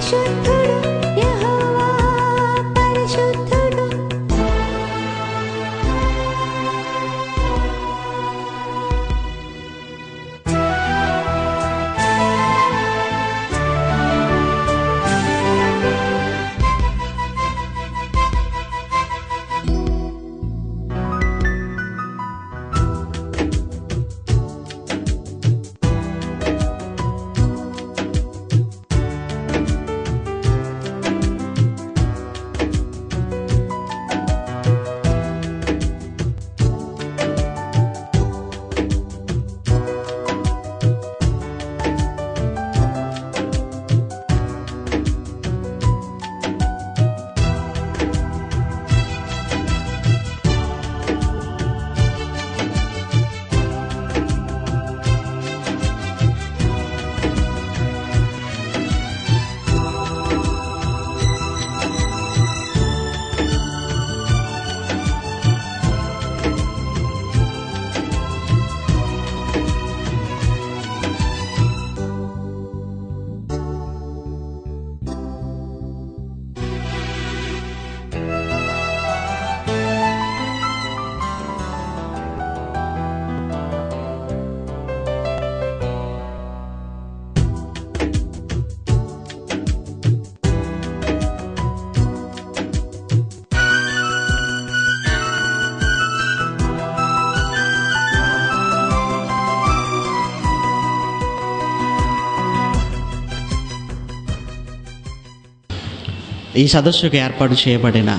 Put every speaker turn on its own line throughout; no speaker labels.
ఈ సదస్సుకు ఏర్పాటు చేయబడిన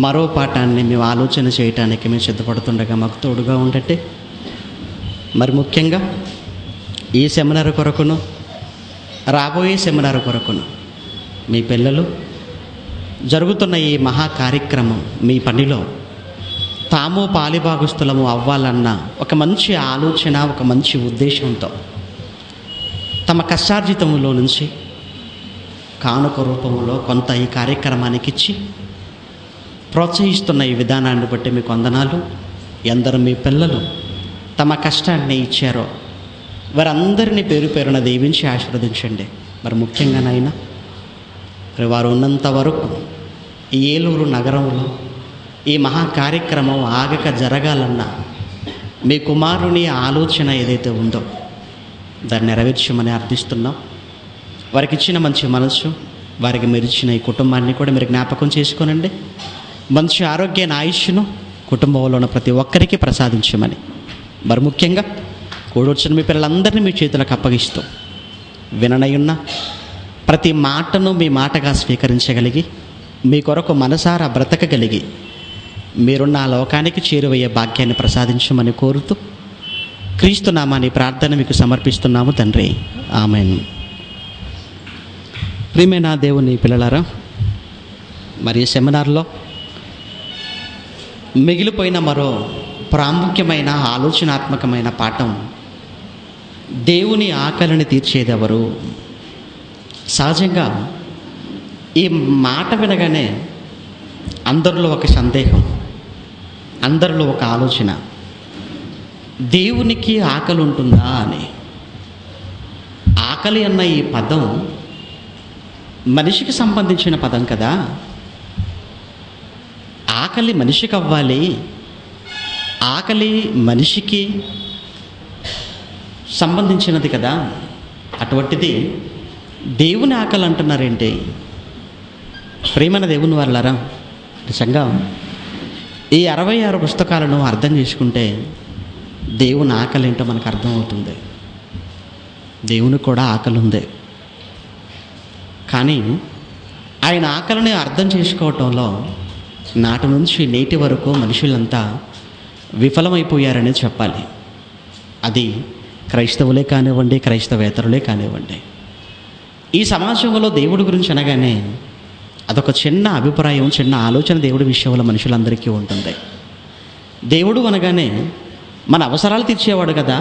మరో పాఠాన్ని మేము ఆలోచన చేయటానికి మేము సిద్ధపడుతుండగా మాకు తోడుగా ఉండండి. మరి ముఖ్యంగా ఈ సెమినార్ కొరకును రాబోయే సెమినార్ కొరకును మీ పిల్లలు జరుగుతున్న ఈ మహా కార్యక్రమం మీ పనిలో తాము పాలిభాగస్తులము అవ్వాలన్న ఒక మంచి ఆలోచన, ఒక మంచి ఉద్దేశంతో తమ కష్టార్జితములో నుంచి కానుక రూపంలో కొంత ఈ కార్యక్రమానికి ఇచ్చి ప్రోత్సహిస్తున్న ఈ విధానాన్ని బట్టి మీకు వందనాలు. ఎందరూ మీ పిల్లలు తమ కష్టాన్ని ఇచ్చారో వారందరినీ పేరు పేరున దీవించి ఆశీర్వదించండి. మరి ముఖ్యంగానైనా వారు ఉన్నంత వరకు ఈ ఏలూరు నగరంలో ఈ మహా కార్యక్రమం ఆగక జరగాలన్న మీ కుమారుని ఆలోచన ఏదైతే ఉందో దాన్ని నెరవేర్చమని అర్థిస్తున్నాం. వారికి ఇచ్చిన మంచి మనసు, వారికి మీరు ఇచ్చిన ఈ కుటుంబాన్ని కూడా మీరు జ్ఞాపకం చేసుకోనండి. మంచి ఆరోగ్యాన్ని, ఆయుష్ను కుటుంబంలో ఉన్న ప్రతి ఒక్కరికి ప్రసాదించమని, మరి ముఖ్యంగా కూడొచ్చిన మీ పిల్లలందరినీ మీ చేతులకు అప్పగిస్తూ విననయున్న ప్రతి మాటను మీ మాటగా స్వీకరించగలిగి మీ కొరకు మనసారా బ్రతకగలిగి మీరున్న ఆ లోకానికి చేరువయ్యే భాగ్యాన్ని ప్రసాదించమని కోరుతూ క్రీస్తు నామాని ప్రార్థన మీకు సమర్పిస్తున్నాము తండ్రి. ఆమేన్. ప్రియమైన దేవుని పిల్లలారా, మరి ఈ సెమినార్లో మిగిలిపోయిన మరో ప్రాముఖ్యమైన ఆలోచనాత్మకమైన పాఠం దేవుని ఆకలిని తీర్చేదెవరు. సహజంగా ఈ మాట వినగానే అందరిలో ఒక సందేహం, అందరిలో ఒక ఆలోచన, దేవునికి ఆకలి ఉంటుందా అని. ఆకలి అన్న ఈ పదం మనిషికి సంబంధించిన పదం కదా. ఆకలి మనిషికి అవ్వాలి, ఆకలి మనిషికి సంబంధించినది కదా. అటువంటిది దేవుని ఆకలి అంటున్నారేంటి? ప్రియమైన దేవుని వాళ్ళారా, నిజంగా ఈ 66 పుస్తకాలను అర్థం చేసుకుంటే దేవుని ఆకలి ఏంటో మనకు అర్థమవుతుంది. దేవునికి కూడా ఆకలి ఉంది. కానీ ఆయన ఆకలిని అర్థం చేసుకోవటంలో నాటి నుంచి నేటి వరకు మనుషులంతా విఫలమైపోయారని చెప్పాలి. అది క్రైస్తవులే కానివ్వండి, క్రైస్తవేతరులే కానివ్వండి. ఈ సమాజంలో దేవుడి గురించి అనగానే అదొక చిన్న అభిప్రాయం, చిన్న ఆలోచన దేవుడి విషయంలో మనుషులందరికీ ఉంటుంది. దేవుడు అనగానే మన అవసరాలు తీర్చేవాడు కదా,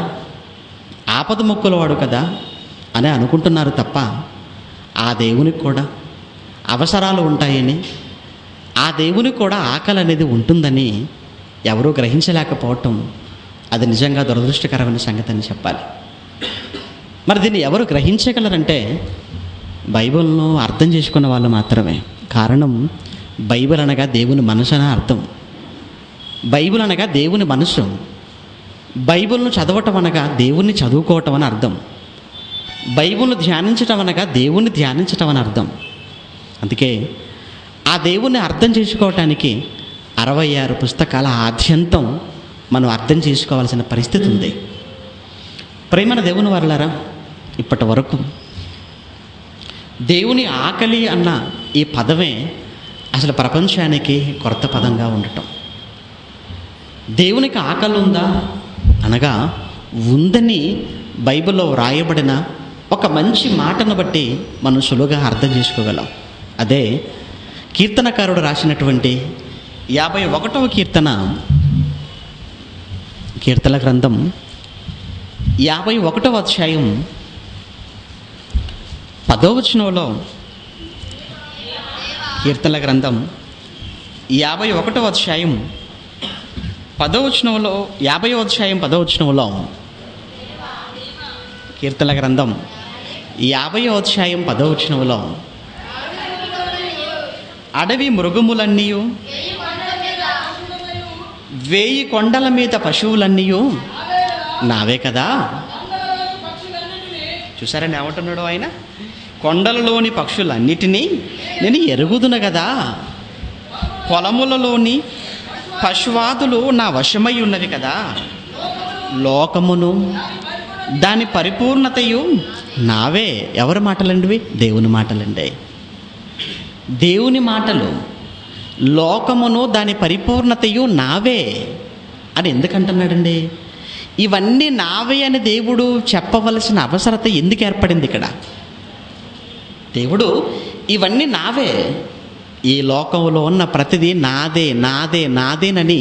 ఆపద మొక్కులవాడు కదా అని అనుకుంటున్నారు తప్ప ఆ దేవునికి కూడా అవసరాలు ఉంటాయని, ఆ దేవునికి కూడా ఆకలి అనేది ఉంటుందని ఎవరూ గ్రహించలేకపోవటం అది నిజంగా దురదృష్టకరమైన సంగతి అని చెప్పాలి. మరి దీన్ని ఎవరు గ్రహించగలరంటే బైబిల్ను అర్థం చేసుకున్న వాళ్ళు మాత్రమే. కారణం, బైబిల్ అనగా దేవుని మనసు అని అర్థం. బైబిల్ అనగా దేవుని మనసు. బైబిల్ను చదవటం అనగా దేవుణ్ణి చదువుకోవటం అని అర్థం. బైబిల్ను ధ్యానించటం అనగా దేవుణ్ణి ధ్యానించటం అని అర్థం. అందుకే ఆ దేవుణ్ణి అర్థం చేసుకోవటానికి 66 పుస్తకాల ఆద్యంతం మనం అర్థం చేసుకోవాల్సిన పరిస్థితి ఉంది. ప్రేమన దేవుని వారలారా, ఇప్పటి వరకు దేవుని ఆకలి అన్న ఈ పదమే అసలు ప్రపంచానికి కొత్త పదంగా ఉండటం. దేవునికి ఆకలి ఉందా అనగా ఉందని బైబిల్లో వ్రాయబడిన ఒక మంచి మాటను బట్టి మనం సులువుగా అర్థం చేసుకోగలం. అదే కీర్తనకారుడు రాసినటువంటి 51వ కీర్తన గ్రంథం 51వ అధ్యాయం 10వ వచనంలో, కీర్తన గ్రంథం 51వ అధ్యాయం 10వ వచనంలో, 50వ అధ్యాయం 10వ వచనంలో, కీర్తన గ్రంథం 50వ అధ్యాయం 10వ వచనంలో, అడవి మృగములన్నీ, 1000 కొండల మీద పశువులన్నీ నావే కదా. చూసారని ఏమంటున్నాడు ఆయన? కొండలలోని పక్షులన్నిటినీ నేను ఎరుగుదును కదా, పొలములలోని పశువాదులు నా వశమై ఉన్నవి కదా, లోకమును దాని పరిపూర్ణతయు నావే. ఎవరి మాటలండివి? దేవుని మాటలండి. దేవుని మాటలు. లోకమును దాని పరిపూర్ణతయు నావే అని ఎందుకంటున్నాడండి? ఇవన్నీ నావే అని దేవుడు చెప్పవలసిన అవసరత ఎందుకు ఏర్పడింది ఇక్కడ? దేవుడు ఇవన్నీ నావే, ఈ లోకంలో ఉన్న ప్రతిదీ నాదే నాదే నాదేనని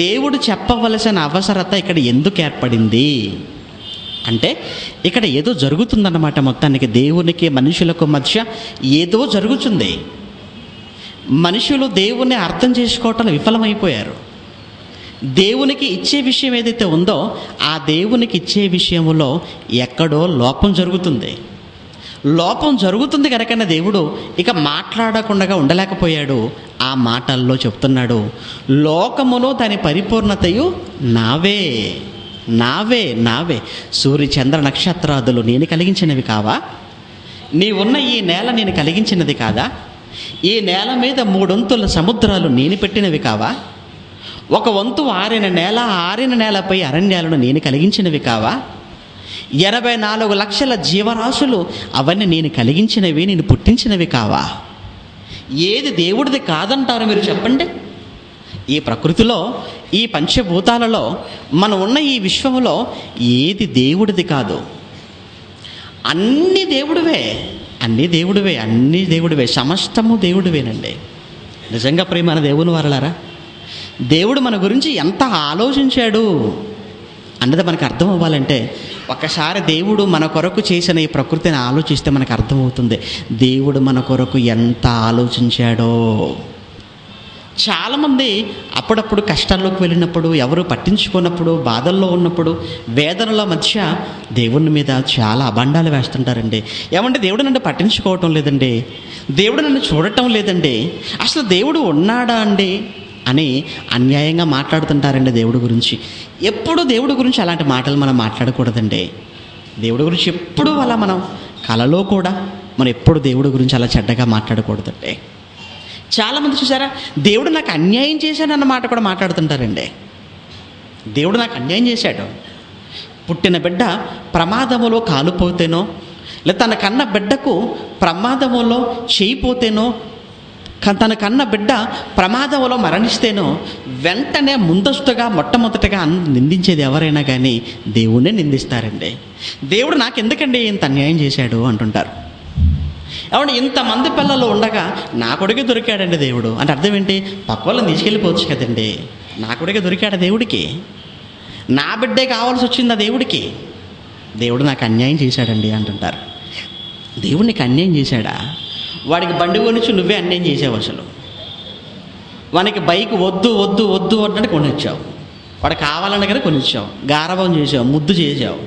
దేవుడు చెప్పవలసిన అవసరత ఇక్కడ ఎందుకు ఏర్పడింది అంటే, ఇక్కడ ఏదో జరుగుతుందన్నమాట. మొత్తానికి దేవునికి మనుషులకు మధ్య ఏదో జరుగుతుంది. మనుషులు దేవుణ్ణి అర్థం చేసుకోవటంలో విఫలమైపోయారు. దేవునికి ఇచ్చే విషయం ఏదైతే ఉందో ఆ దేవునికి ఇచ్చే విషయంలో ఎక్కడో లోపం జరుగుతుంది. లోపం జరుగుతుంది కనుకనే దేవుడు ఇక మాట్లాడకుండా ఉండలేకపోయాడు. ఆ మాటల్లో చెప్తున్నాడు, లోకములో దాని పరిపూర్ణతయు నావే నావే నావే. సూర్య చంద్ర నక్షత్రాదులు నేను కలిగించినవి కావా? నీవున్న ఈ నేల నేను కలిగించినది కాదా? ఈ నేల మీద 3 వంతుల సముద్రాలు నేను పెట్టినవి కావా? 1 వంతు ఆరిన నేల, ఆరిన నేలపై అరణ్యాలను నేను కలిగించినవి కావా? 84 లక్షల జీవరాశులు అవన్నీ నేను కలిగించినవి, నేను పుట్టించినవి కావా? ఏది దేవుడిది కాదంటారు మీరు చెప్పండి? ఈ ప్రకృతిలో, ఈ పంచభూతాలలో, మనం ఉన్న ఈ విశ్వములో ఏది దేవుడిది కాదు? అన్నీ దేవుడివే, అన్నీ దేవుడివే, అన్నీ దేవుడివే, సమస్తము దేవుడివేనండి. నిజంగా ప్రియమైన దేవుని వారలారా, దేవుడు మన గురించి ఎంత ఆలోచించాడు అన్నది మనకు అర్థం అవ్వాలంటే ఒక్కసారి దేవుడు మన కొరకు చేసిన ఈ ప్రకృతిని ఆలోచిస్తే మనకు అర్థమవుతుంది దేవుడు మన కొరకు ఎంత ఆలోచించాడో. చాలామంది అప్పుడప్పుడు కష్టాల్లోకి వెళ్ళినప్పుడు, ఎవరు పట్టించుకున్నప్పుడు, బాధల్లో ఉన్నప్పుడు, వేదనల మధ్య దేవుని మీద చాలా అబండాలు వేస్తుంటారండి. ఏమంటే దేవుడు నన్ను పట్టించుకోవటం లేదండి, దేవుడు నన్ను చూడటం లేదండి, అసలు దేవుడు ఉన్నాడా అండి అని అన్యాయంగా మాట్లాడుతుంటారండి దేవుడి గురించి. ఎప్పుడు దేవుడి గురించి అలాంటి మాటలు మనం మాట్లాడకూడదండి. దేవుడి గురించి ఎప్పుడు అలా మనం కలలో కూడా మనం ఎప్పుడు దేవుడి గురించి అలా చెడ్డగా మాట్లాడకూడదండి. చాలామంది చూసారా, దేవుడు నాకు అన్యాయం చేశాడన్న మాట కూడా మాట్లాడుతుంటారండి. దేవుడు నాకు అన్యాయం చేశాడు, పుట్టిన బిడ్డ ప్రమాదములో కాలుపోతేనో, లేదా తన కన్న బిడ్డకు ప్రమాదములో చేయిపోతేనో, తన కన్న బిడ్డ ప్రమాదంలో మరణిస్తేనో వెంటనే ముందస్తుగా మొట్టమొదటిగా నిందించేది ఎవరైనా కానీ దేవుణ్ణే నిందిస్తారండి. దేవుడు నాకు ఎందుకండి ఇంత అన్యాయం చేశాడు అంటుంటారు. అవును, ఇంతమంది పిల్లలు ఉండగా నా కొడుకే దొరికాడండి దేవుడు అంటే అర్థం ఏంటి? పక్క వాళ్ళని తీసుకెళ్ళిపోవచ్చు కదండి. నా కొడుకే దొరికాడు దేవుడికి, నా బిడ్డే కావాల్సి వచ్చింది ఆ దేవుడికి. దేవుడు నాకు అన్యాయం చేశాడండి అంటుంటారు. దేవుడు నీకు అన్యాయం చేశాడా? వాడికి బండి కొనిచ్చి నువ్వే అన్యాయం చేసావు. అసలు వానికి బైక్ వద్దు వద్దు వద్దు అంటే కొనిచ్చావు, వాడు కావాలనగానే కొనిచ్చావు, గారభం చేసావు, ముద్దు చేసావు.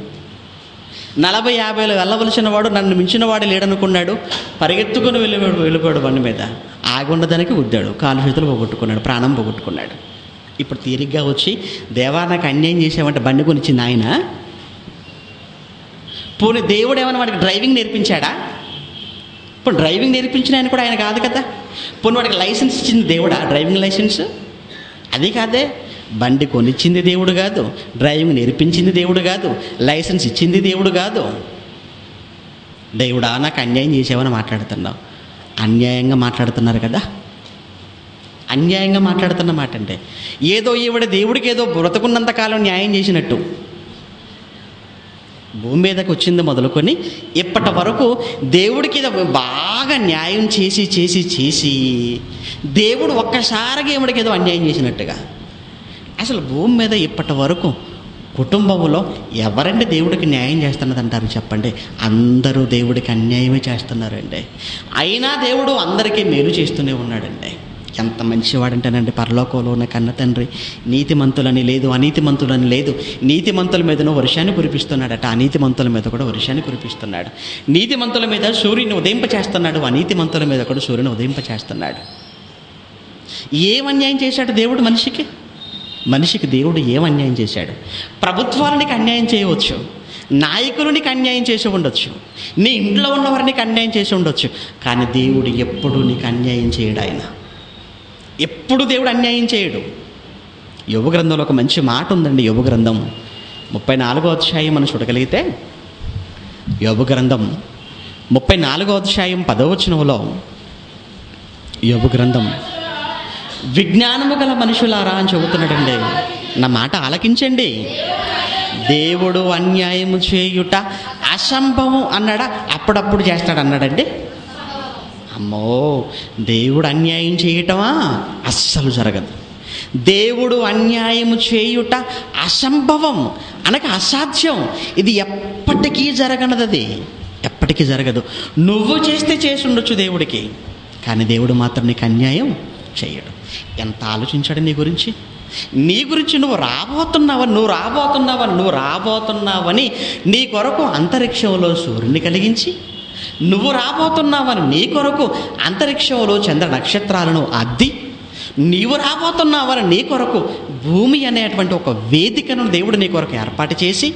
40-50 వెళ్ళవలసిన వాడు నన్ను మించిన వాడు లేడనుకున్నాడు. పరిగెత్తుకుని వెళ్ళిపోయాడు బండి మీద. ఆగుండదానికి గుద్దాడు, కాలు చేతులు పోగొట్టుకున్నాడు, ప్రాణం పోగొట్టుకున్నాడు. ఇప్పుడు తీరిగ్గా వచ్చి దేవా నాకు అన్యాయం చేసావంటే బండి కొనిచ్చింది ఆయన? పోనీ దేవుడు ఏమైనా వాడికి డ్రైవింగ్ నేర్పించాడా? ఇప్పుడు డ్రైవింగ్ నేర్పించిన ఆయన కూడా ఆయన కాదు కదా. పోనీ వాడికి లైసెన్స్ ఇచ్చింది దేవుడా? డ్రైవింగ్ లైసెన్స్ అది కాదే. బండి కొనిచ్చింది దేవుడు కాదు, డ్రైవింగ్ నేర్పించింది దేవుడు కాదు, లైసెన్స్ ఇచ్చింది దేవుడు కాదు. దేవుడా నాకు అన్యాయం చేసావని మాట్లాడుతున్నావు. అన్యాయంగా మాట్లాడుతున్నారు కదా. అన్యాయంగా మాట్లాడుతున్న మాట అంటే ఏదో ఈవిడ దేవుడికి ఏదో బ్రతుకున్నంతకాలం న్యాయం చేసినట్టు. భూమి మీదకి వచ్చింది మొదలుకొని ఇప్పటి వరకు దేవుడికి బాగా న్యాయం చేసి చేసి చేసి దేవుడు ఒక్కసారిగా ఈవిడికి ఏదో అన్యాయం చేసినట్టుగా. అసలు భూమి మీద ఇప్పటి వరకు కుటుంబంలో ఎవరండి దేవుడికి న్యాయం చేస్తున్నదంటారు చెప్పండి? అందరూ దేవుడికి అన్యాయమే చేస్తున్నారండి. అయినా దేవుడు అందరికీ మేలు చేస్తూనే ఉన్నాడండి. ఎంత మంచివాడంటేనండి, పరలోకంలో ఉన్న కన్న తండ్రి నీతిమంతులని లేదు, అనీతిమంతులని లేదు. నీతిమంతుల మీదనో వర్షాన్ని కురిపిస్తున్నాడట, అనీతిమంతుల మీద కూడా వర్షాన్ని కురిపిస్తున్నాడు. నీతిమంతుల మీద సూర్యుని ఉదయింపచేస్తున్నాడు, అనీతిమంతుల మీద కూడా సూర్యుని ఉదయింపచేస్తున్నాడు. ఏం అన్యాయం చేశాడు దేవుడు మనిషికి? మనిషికి దేవుడు ఏం అన్యాయం చేశాడు? ప్రభుత్వాలనికి అన్యాయం చేయవచ్చు, నాయకులనికి అన్యాయం చేసి ఉండొచ్చు, నీ ఇంట్లో ఉన్నవారికి అన్యాయం చేసి ఉండొచ్చు, కానీ దేవుడు ఎప్పుడు నీకు అన్యాయం చేయడు. ఆయన ఎప్పుడు దేవుడు అన్యాయం చేయడు. యోబు గ్రంథంలో ఒక మంచి మాట ఉందండి. యోబు గ్రంథం 34వ అధ్యాయం మనం చూడగలిగితే, యోబు గ్రంథం 34వ అధ్యాయం 10వ వచనంలో, యోబు గ్రంథం విజ్ఞానము గల మనుషులారా అని చెబుతున్నాడండి. నా మాట ఆలకించండి. దేవుడు అన్యాయము చేయుట అసంభవం అన్నాడా? అప్పుడప్పుడు చేస్తాడు అన్నాడండి. అమ్మో, దేవుడు అన్యాయం చేయటమా? అస్సలు జరగదు. దేవుడు అన్యాయము చేయుట అసంభవం అనగా అసాధ్యం. ఇది ఎప్పటికీ జరగనది, అది ఎప్పటికీ జరగదు. నువ్వు చేస్తే చేసి ఉండొచ్చు దేవుడికి, కానీ దేవుడు మాత్రం నీకు అన్యాయం చేయడు. ఎంత ఆలోచించాడు నీ గురించి? నీ గురించి నువ్వు రాబోతున్నావని నీ కొరకు అంతరిక్షంలో సూర్యుని కలిగించి, నువ్వు రాబోతున్నావని నీ కొరకు అంతరిక్షంలో చంద్ర నక్షత్రాలను అద్ది, నీవు రాబోతున్నావని నీ కొరకు భూమి అనేటువంటి ఒక వేదికను దేవుడు నీ కొరకు ఏర్పాటు చేసి,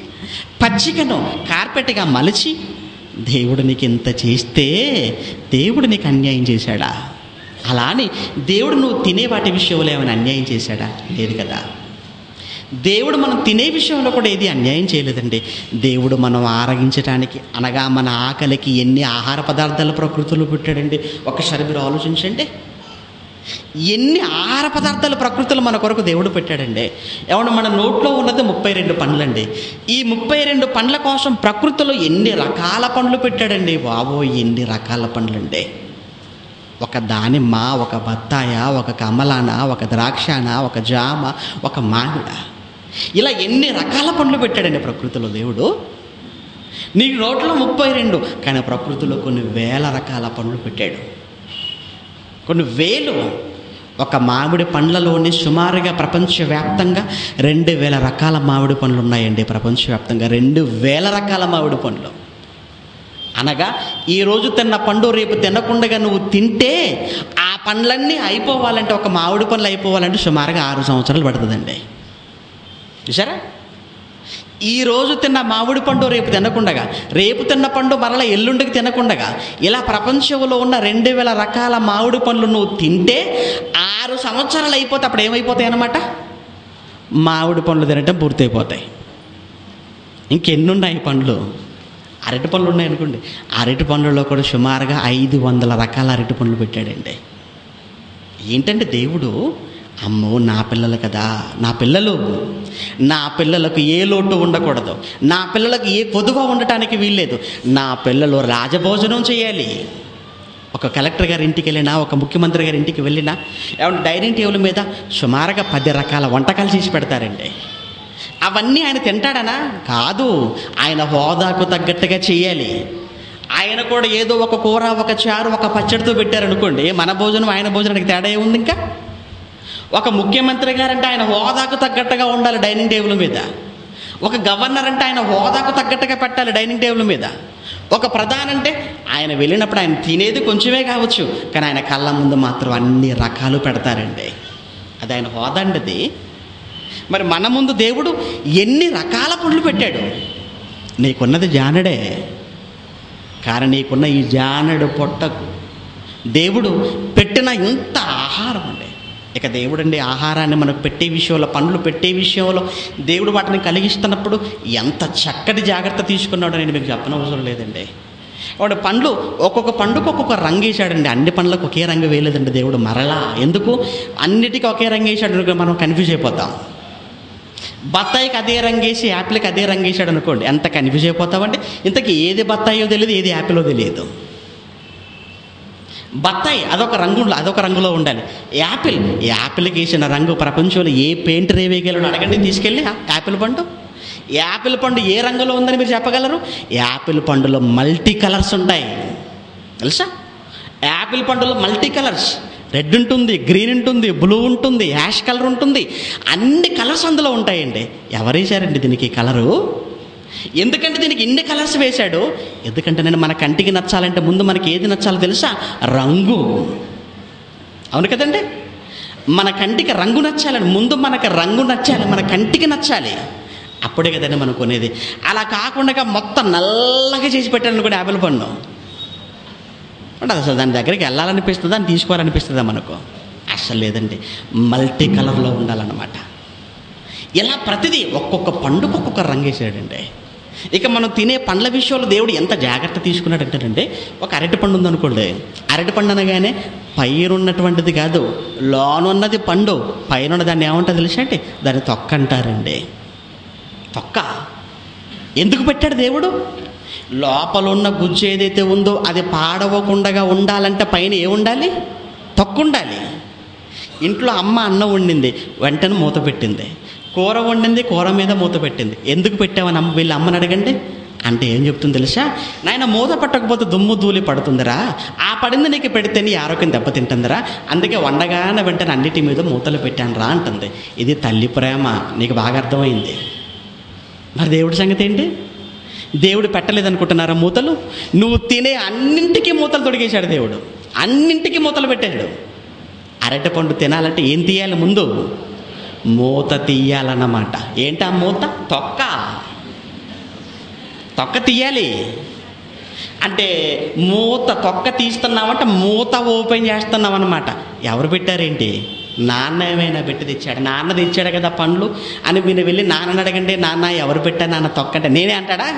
పచ్చికను కార్పెట్గా మలిచి, దేవుడు నీకు ఇంత చేస్తే దేవుడు నీకు అన్యాయం చేశాడా? అలా అని దేవుడు నువ్వు తినే వాటి విషయంలో ఏమైనా అన్యాయం చేశాడా? లేదు కదా. దేవుడు మనం తినే విషయంలో కూడా ఏది అన్యాయం చేయలేదండి. దేవుడు మనం ఆరగించడానికి అనగా మన ఆకలికి ఎన్ని ఆహార పదార్థాలు ప్రకృతిలో పెట్టాడండి. ఒకసారి మీరు ఆలోచించండి, ఎన్ని ఆహార పదార్థాలు ప్రకృతిలో మన కొరకు దేవుడు పెట్టాడండి. ఏమన్నా మన నోట్లో ఉన్నది 32 పండ్లండి. ఈ 32 పండ్ల కోసం ప్రకృతిలో ఎన్ని రకాల పండ్లు పెట్టాడండి బాబో, ఎన్ని రకాల పండ్లండి. ఒక దానిమ్మ, ఒక బత్తాయ, ఒక కమలాన, ఒక ద్రాక్షాన, ఒక జామ, ఒక మామిడ, ఇలా ఎన్ని రకాల పండ్లు పెట్టాడండి ప్రకృతిలో దేవుడు. నీ నోట్లో 32, కానీ ప్రకృతిలో కొన్ని వేల రకాల పండ్లు పెట్టాడు. కొన్ని వేలు. ఒక మామిడి పండ్లలోని సుమారుగా ప్రపంచవ్యాప్తంగా 2000 రకాల మామిడి పండ్లు ఉన్నాయండి. ప్రపంచవ్యాప్తంగా 2000 రకాల మామిడి పండ్లు. అనగా ఈరోజు తిన్న పండు రేపు తినకుండా నువ్వు తింటే ఆ పండ్లన్నీ అయిపోవాలంటే, ఒక మామిడి పండ్లు అయిపోవాలంటే సుమారుగా 6 సంవత్సరాలు పడుతుందండి. చూసారా? ఈరోజు తిన్న మామిడి పండు రేపు తినకుండగా, రేపు తిన్న పండు మరలా ఎల్లుండికి తినకుండగా, ఇలా ప్రపంచంలో ఉన్న 2000 రకాల మామిడి పండ్లు నువ్వు తింటే 6 సంవత్సరాలు అయిపోతే అప్పుడు ఏమైపోతాయి అన్నమాట? మామిడి పండ్లు తినటం పూర్తయిపోతాయి. ఇంకెన్నున్నాయి పండ్లు? అరటి పండ్లు ఉన్నాయనుకోండి, అరటి పండ్లలో కూడా సుమారుగా 500 రకాల అరటి పండ్లు పెట్టాడండి. ఏంటంటే దేవుడు, అమ్మో నా పిల్లలు కదా, నా పిల్లలకు ఏ లోటు ఉండకూడదు, నా పిల్లలకు ఏ కొదువ ఉండటానికి వీల్లేదు, నా పిల్లలు రాజభోజనం చేయాలి. ఒక కలెక్టర్ గారి ఇంటికి వెళ్ళినా, ఒక ముఖ్యమంత్రి గారి ఇంటికి వెళ్ళినా, ఏమంటే డైనింగ్ టేబుల్ మీద సుమారుగా 10 రకాల వంటకాలు చేసి పెడతారండి. అవన్నీ ఆయన తింటాడనా? కాదు, ఆయన హోదాకు తగ్గట్టుగా చేయాలి. ఆయన కూడా ఏదో ఒక కూర, ఒక చారు, ఒక పచ్చడితో పెట్టారనుకోండి, మన భోజనం ఆయన భోజనానికి తేడా ఏముంది? ఇంకా ఒక ముఖ్యమంత్రి గారంటే ఆయన హోదాకు తగ్గట్టుగా ఉండాలి డైనింగ్ టేబుల్ మీద. ఒక గవర్నర్ అంటే ఆయన హోదాకు తగ్గట్టుగా పెట్టాలి డైనింగ్ టేబుల్ మీద. ఒక ప్రధాని అంటే ఆయన వెళ్ళినప్పుడు ఆయన తినేది కొంచెమే కావచ్చు, కానీ ఆయన కళ్ళ ముందు మాత్రం అన్ని రకాలు పెడతారండి. అది ఆయన హోదా అండి అది. మరి మన ముందు దేవుడు ఎన్ని రకాల పండ్లు పెట్టాడు. నీకున్నది జానడే, కానీ నీకున్న ఈ జానడు పొట్టకు దేవుడు పెట్టిన ఇంత ఆహారం అండి. ఇక దేవుడు అండి ఆహారాన్ని మనకు పెట్టే విషయంలో, పండ్లు పెట్టే విషయంలో దేవుడు వాటిని కలిగిస్తున్నప్పుడు ఎంత చక్కటి జాగ్రత్త తీసుకున్నాడో నేను మీకు చెప్పనవసరం లేదండి. వాడు పండ్లు ఒక్కొక్క పండుగ ఒక్కొక్క రంగు వేసాడండి. అన్ని పండ్లకు ఒకే రంగు వేయలేదండి దేవుడు. మరలా ఎందుకు అన్నిటికీ ఒకే రంగు వేసాడు, మనం కన్ఫ్యూజ్ అయిపోతాం. బత్తాయికి అదే రంగు వేసి యాపిల్కి అదే రంగు వేసాడు అనుకోండి, ఎంత కన్ఫ్యూజ్ అయిపోతామండి. ఇంతకీ ఏది బత్తాయో తెలియదు, ఏది యాపిలో తెలియదు. బత్తాయి అదొక రంగులో ఉండాలి. యాపిల్కి వేసిన రంగు ప్రపంచంలో ఏ పెయింటర్ వేయగలడు అడగండి తీసుకెళ్ళి. యాపిల్ పండు ఏ రంగులో ఉందని మీరు చెప్పగలరు? యాపిల్ పండులో మల్టీ కలర్స్ ఉంటాయి తెలుసా? యాపిల్ పండులో మల్టీ కలర్స్, రెడ్ ఉంటుంది, గ్రీన్ ఉంటుంది, బ్లూ ఉంటుంది, యాష్ కలర్ ఉంటుంది, అన్ని కలర్స్ అందులో ఉంటాయండి. ఎవరు వేశారండి దీనికి కలరు? ఎందుకంటే దీనికి ఇన్ని కలర్స్ వేశాడు? ఎందుకంటే నేను మన కంటికి నచ్చాలంటే ముందు మనకి ఏది నచ్చాలో తెలుసా? రంగు. అవును కదండి, మన కంటికి రంగు నచ్చాలని ముందు మనకు రంగు నచ్చాలి, మన కంటికి నచ్చాలి, అప్పుడే కదండి మనం కొనేది. అలా కాకుండా మొత్తం నల్లగా చేసి పెట్టాను కూడా యాపిల్ పండు అంటే అసలు దాని దగ్గరికి వెళ్ళాలనిపిస్తుందా, దాన్ని తీసుకోవాలనిపిస్తుందా మనకు? అసలు లేదండి, మల్టీ కలర్లో ఉండాలన్నమాట. ఇలా ప్రతిదీ ఒక్కొక్క పండుగ ఒక్కొక్క రంగు వేసాడండి. ఇక మనం తినే పండ్ల విషయంలో దేవుడు ఎంత జాగ్రత్త తీసుకున్నాడంటేనండి, ఒక అరటి పండు ఉందనుకోండి, అరటి పండు అనగానే పైరున్నటువంటిది కాదు, లోనున్నది పండు, పైన దాన్ని ఏమంటారు తెలుసా అంటే దాన్ని తొక్క అంటారండి. తొక్క ఎందుకు పెట్టాడు దేవుడు? లోపల ఉన్న గుజ్జు ఏదైతే ఉందో అది పాడవకుండా ఉండాలంటే పైన ఏముండాలి? తొక్క ఉండాలి. ఇంట్లో అమ్మ అన్నం వండింది, వెంటనే మూత పెట్టింది. కూర వండింది, కూర మీద మూత పెట్టింది. ఎందుకు పెట్టావని వీళ్ళ అమ్మని అడగండి. అంటే ఏం చెప్తుంది తెలుసా? నాయన మూత పట్టకపోతే దుమ్ము ధూళి పడుతుందిరా, ఆ పడింది నీకు పెడితే నీ ఆరోగ్యం దెబ్బతింటుందిరా, అందుకే వండగానే వెంటనే అన్నిటి మీద మూతలు పెట్టాను రా అంటుంది. ఇది తల్లి ప్రేమ, నీకు బాగా అర్థమైంది. మరి దేవుడి సంగతి ఏంటి? దేవుడు పెట్టలేదనుకుంటున్నారా మూతలు? నువ్వు తినే అన్నింటికీ మూతలు తొడిగేశాడు దేవుడు, అన్నింటికీ మూతలు పెట్టాడు. అరటి పండు తినాలంటే ఏం తీయాలి? ముందు మూత తీయాలన్నమాట. ఏంటి ఆ మూత? తొక్క తీయాలి. అంటే తొక్క తీస్తున్నామంటే మూత ఓపెన్ చేస్తున్నాం అన్నమాట. ఎవరు పెట్టారేంటి? నాన్న ఏమైనా పెట్టి తెచ్చాడు? నాన్న తెచ్చాడు కదా పండ్లు అని మీరు వెళ్ళి నాన్నని అడగండి, నాన్న ఎవరు పెట్టారు నాన్న తొక్క అంటే నేనే అంటాడా?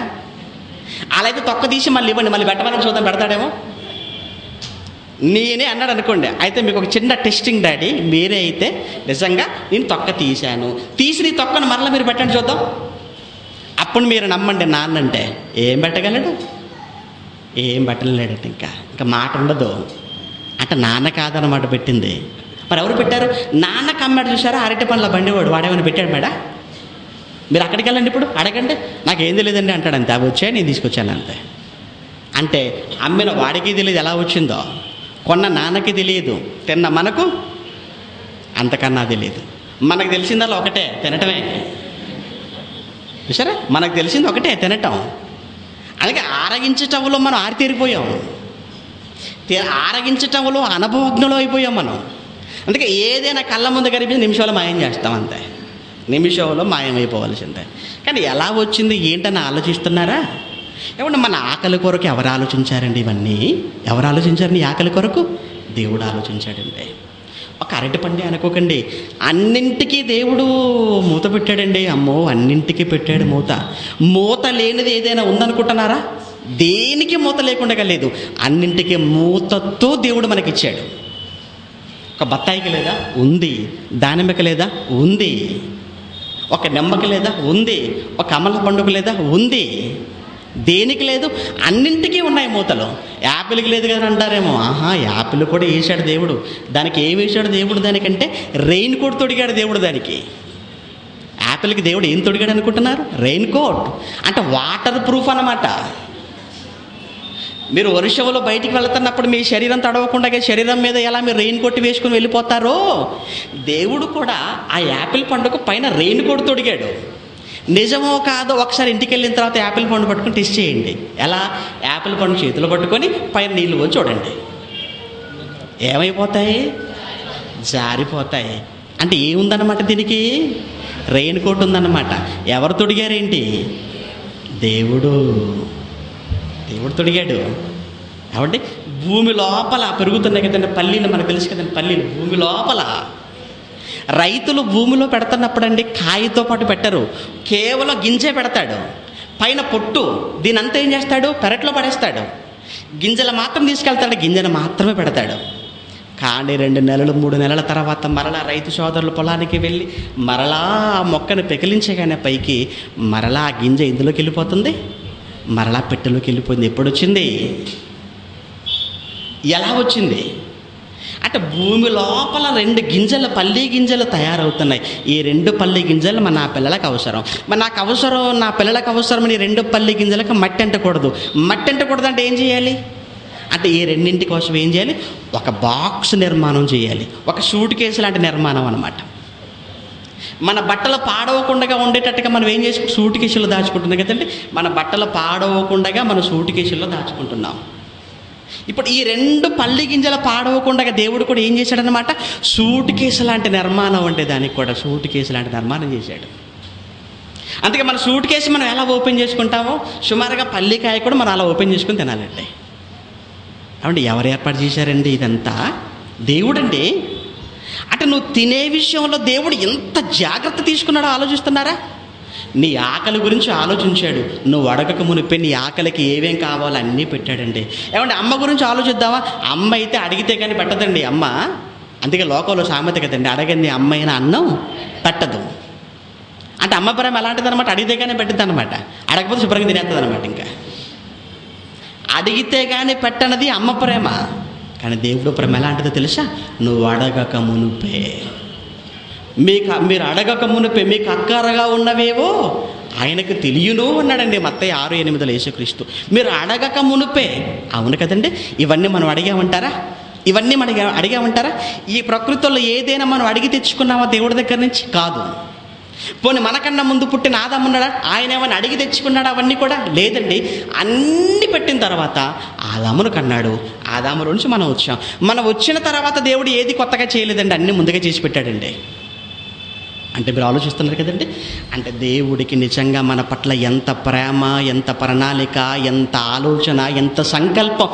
అలా అయితే తొక్క తీసి మళ్ళీ ఇవ్వండి, మళ్ళీ పెట్టమని చూద్దాం, పెడతాడేమో. నేనే అన్నాడు అనుకోండి, అయితే మీకు ఒక చిన్న టెస్టింగ్ డాడీ, మీరే అయితే నిజంగా నేను తొక్క తీశాను, తీసి నీ తొక్కను మరలా మీరు పెట్టండి చూద్దాం. అప్పుడు మీరు నమ్మండి, నాన్న అంటే ఏం పెట్టగలడు? ఏం పెట్టలేడట. ఇంకా మాట ఉండదు. అంటే నాన్న కాదన్నమాట పెట్టింది. మరి ఎవరు పెట్టారు? నాన్న కమ్మాడు చూసారా అరటి పండ్ల బండివాడు, వాడేమైనా పెట్టాడు మేడా? మీరు అక్కడికి వెళ్ళండి, ఇప్పుడు అడగండి, నాకేం తెలియదండి అంటాడు. అంతే, అవి వచ్చాయి నేను తీసుకొచ్చాను అంతే. అంటే అమ్మిన వాడికి తెలియదు ఎలా వచ్చిందో, కొన్న నాన్నకి తెలియదు, తిన్న మనకు అంతకన్నా తెలియదు. మనకు తెలిసిందల్లా ఒకటే, తినటమే. సరే, మనకు తెలిసింది ఒకటే, తినటం. అలాగే ఆరగించటంలో మనం ఆరితేరిపోయాం, ఆరగించటంలో అనుభవజ్ఞులు అయిపోయాం మనం. అందుకే ఏదైనా కళ్ళ ముందు కనిపించి నిమిషంలో మాయం చేస్తాం, అంతే. నిమిషంలో మాయమైపోవలసిందే. కానీ ఎలా వచ్చింది ఏంటని ఆలోచిస్తున్నారా? ఏమంటే మన ఆకలి కొరకు ఎవరు ఆలోచించారండి? ఇవన్నీ ఎవరు ఆలోచించారండి? ఈ ఆకలి కొరకు దేవుడు ఆలోచించాడండి. ఒక అరటి పండు అనుకోకండి, అన్నింటికీ దేవుడు మూత పెట్టాడండి. అమ్మో, అన్నింటికీ పెట్టాడు మూత. మూత లేనిది ఏదైనా ఉందనుకుంటున్నారా? దేనికి మూత లేకుండా లేదు, అన్నింటికీ మూతతో దేవుడు మనకిచ్చాడు. ఒక బత్తాయికి లేదా? ఉంది. దానిమ్మకి లేదా? ఉంది. ఒక నిమ్మకి లేదా? ఉంది. ఒక కమల పండుగ లేదా? ఉంది. దేనికి లేదు? అన్నింటికీ ఉన్నాయి మూతలు. యాపిల్కి లేదు కదా అంటారేమో. ఆహా, యాపిల్ కూడా వేసాడు దేవుడు. దానికి ఏం వేసాడు దేవుడు? దానికంటే రెయిన్ కోట్ తొడిగాడు దేవుడు దానికి. యాపిల్కి దేవుడు ఏం తొడిగాడు అనుకుంటున్నారు? Raincoat. అంటే వాటర్ ప్రూఫ్ అన్నమాట. మీరు వర్షంలో బయటికి వెళ్తున్నప్పుడు మీ శరీరం తడవకుండా శరీరం మీద ఎలా మీరు రెయిన్ కోట్ వేసుకుని వెళ్ళిపోతారో, దేవుడు కూడా ఆ యాపిల్ పండుగ పైన రెయిన్ కోట్ తొడిగాడు. నిజమో కాదో ఒకసారి ఇంటికి వెళ్ళిన తర్వాత యాపిల్ పండు పట్టుకొని టెస్ట్ చేయండి. ఎలా? యాపిల్ పండు చేతిలో పట్టుకొని పైన నీళ్ళు పోసి చూడండి, ఏమైపోతాయి? జారిపోతాయి. అంటే ఏముందన్నమాట దీనికి? రెయిన్ కోట్ ఉందన్నమాట. ఎవరు తొడిగారేంటి? దేవుడు తొడిగాడు. కాబట్టి భూమి లోపల పెరుగుతున్నాయి కదండి పల్లీలు, మనకు తెలుసు కదండి పల్లీలు భూమి లోపల. రైతులు భూమిలో పెడుతున్నప్పుడు అండి కాయతో పాటు పెట్టరు, కేవలం గింజే పెడతాడు. పైన పొట్టు దీని అంతా ఏం చేస్తాడు? పెరట్లో పడేస్తాడు. గింజలు మాత్రం తీసుకెళ్తాడు, గింజను మాత్రమే పెడతాడు. కానీ 2 నెలలు 3 నెలల తర్వాత మరలా రైతు సోదరులు పొలానికి వెళ్ళి మరలా ఆ మొక్కను పెకిలించగానే పైకి మరలా ఆ గింజ ఇందులోకి వెళ్ళిపోతుంది, మరలా పెట్టెలోకి వెళ్ళిపోయింది. ఎప్పుడు వచ్చింది? ఎలా వచ్చింది? అంటే భూమి లోపల 2 గింజలు, పల్లి గింజలు తయారవుతున్నాయి. ఈ 2 పల్లి గింజలు నా పిల్లలకు అవసరం, నాకు అవసరం, నా పిల్లలకు అవసరం. ఈ 2 పల్లి గింజలకు మట్టి అంటకూడదు. మట్టి అంటకూడదు అంటే ఏం చేయాలి? అంటే ఈ రెండింటి కోసం ఏం చేయాలి? ఒక బాక్స్ నిర్మాణం చేయాలి, ఒక సూట్ కేసు లాంటి నిర్మాణం అన్నమాట. మన బట్టలు పాడవకుండా ఉండేటట్టుగా మనం ఏం చేసి సూట్ కేసుల్లో దాచుకుంటున్నాం కదండి. మన బట్టలు పాడవకుండా మనం సూట్ కేసుల్లో దాచుకుంటున్నాం. ఇప్పుడు ఈ 2 పల్లి గింజలు పాడవకుండా దేవుడు కూడా ఏం చేశాడనమాట? సూట్ కేసు లాంటి నిర్మాణం, అంటే దానికి కూడా సూట్ కేసు లాంటి నిర్మాణం చేశాడు. అందుకే మన సూట్ కేసు మనం ఎలా ఓపెన్ చేసుకుంటామో సుమారుగా పల్లికాయ కూడా మనం అలా ఓపెన్ చేసుకుని తినాలండి. కాబట్టి ఎవరు ఏర్పాటు చేశారండి ఇదంతా? దేవుడండి. అంటే నువ్వు తినే విషయంలో దేవుడు ఎంత జాగ్రత్త తీసుకున్నాడో ఆలోచిస్తున్నారా? నీ ఆకలి గురించి ఆలోచించాడు. నువ్వు అడగక మునిపే నీ ఆకలికి ఏమేం కావాలో అన్నీ పెట్టాడండి. ఏమంటే అమ్మ గురించి ఆలోచిద్దామా? అమ్మ అయితే అడిగితే కానీ పెట్టదండి అమ్మ. అందుకే లోకంలో సామెత కదండి, అడగంది అమ్మ అయినా అన్నం పెట్టదు. అంటే అమ్మ ప్రేమ ఎలాంటిది అనమాట? అడిగితే కానీ పెట్టద్దు అనమాట, అడగకపోతే శుభ్రంగా తినేస్తుంది అనమాట. ఇంకా అడిగితే కానీ పెట్టనది అమ్మ ప్రేమ. కానీ దేవుడు ప్రేమ ఎలాంటిదో తెలుసా? నువ్వు అడగక మునుపే, మీరు అడగక మునుపే మీకు అక్కరగా ఉన్నవేవో ఆయనకు తెలియను అన్నాడండి మత్తయి 6:8 యేసుక్రీస్తు. మీరు అడగక మునుపే. అవును కదండి. ఇవన్నీ మనం అడిగామంటారా? ఇవన్నీ మనం అడిగామంటారా? ఈ ప్రకృతిలో ఏదైనా మనం అడిగి తెచ్చుకున్నామా దేవుడి దగ్గర నుంచి? కాదు. పోనీ మనకన్నా ముందు పుట్టిన ఆదాము ఉన్నాడా? ఆయన ఏమైనా అడిగి తెచ్చుకున్నాడా? అవన్నీ కూడా లేదండి. అన్నీ పెట్టిన తర్వాత ఆదామును కన్నాడు, ఆదాము నుంచి మనం వచ్చాం. మనం వచ్చిన తర్వాత దేవుడు ఏది కొత్తగా చేయలేదండి, అన్నీ ముందుగా చేసి పెట్టాడండి. అంటే మీరు ఆలోచిస్తున్నారు కదండి. అంటే దేవుడికి నిజంగా మన పట్ల ఎంత ప్రేమ, ఎంత ప్రణాళిక, ఎంత ఆలోచన, ఎంత సంకల్పం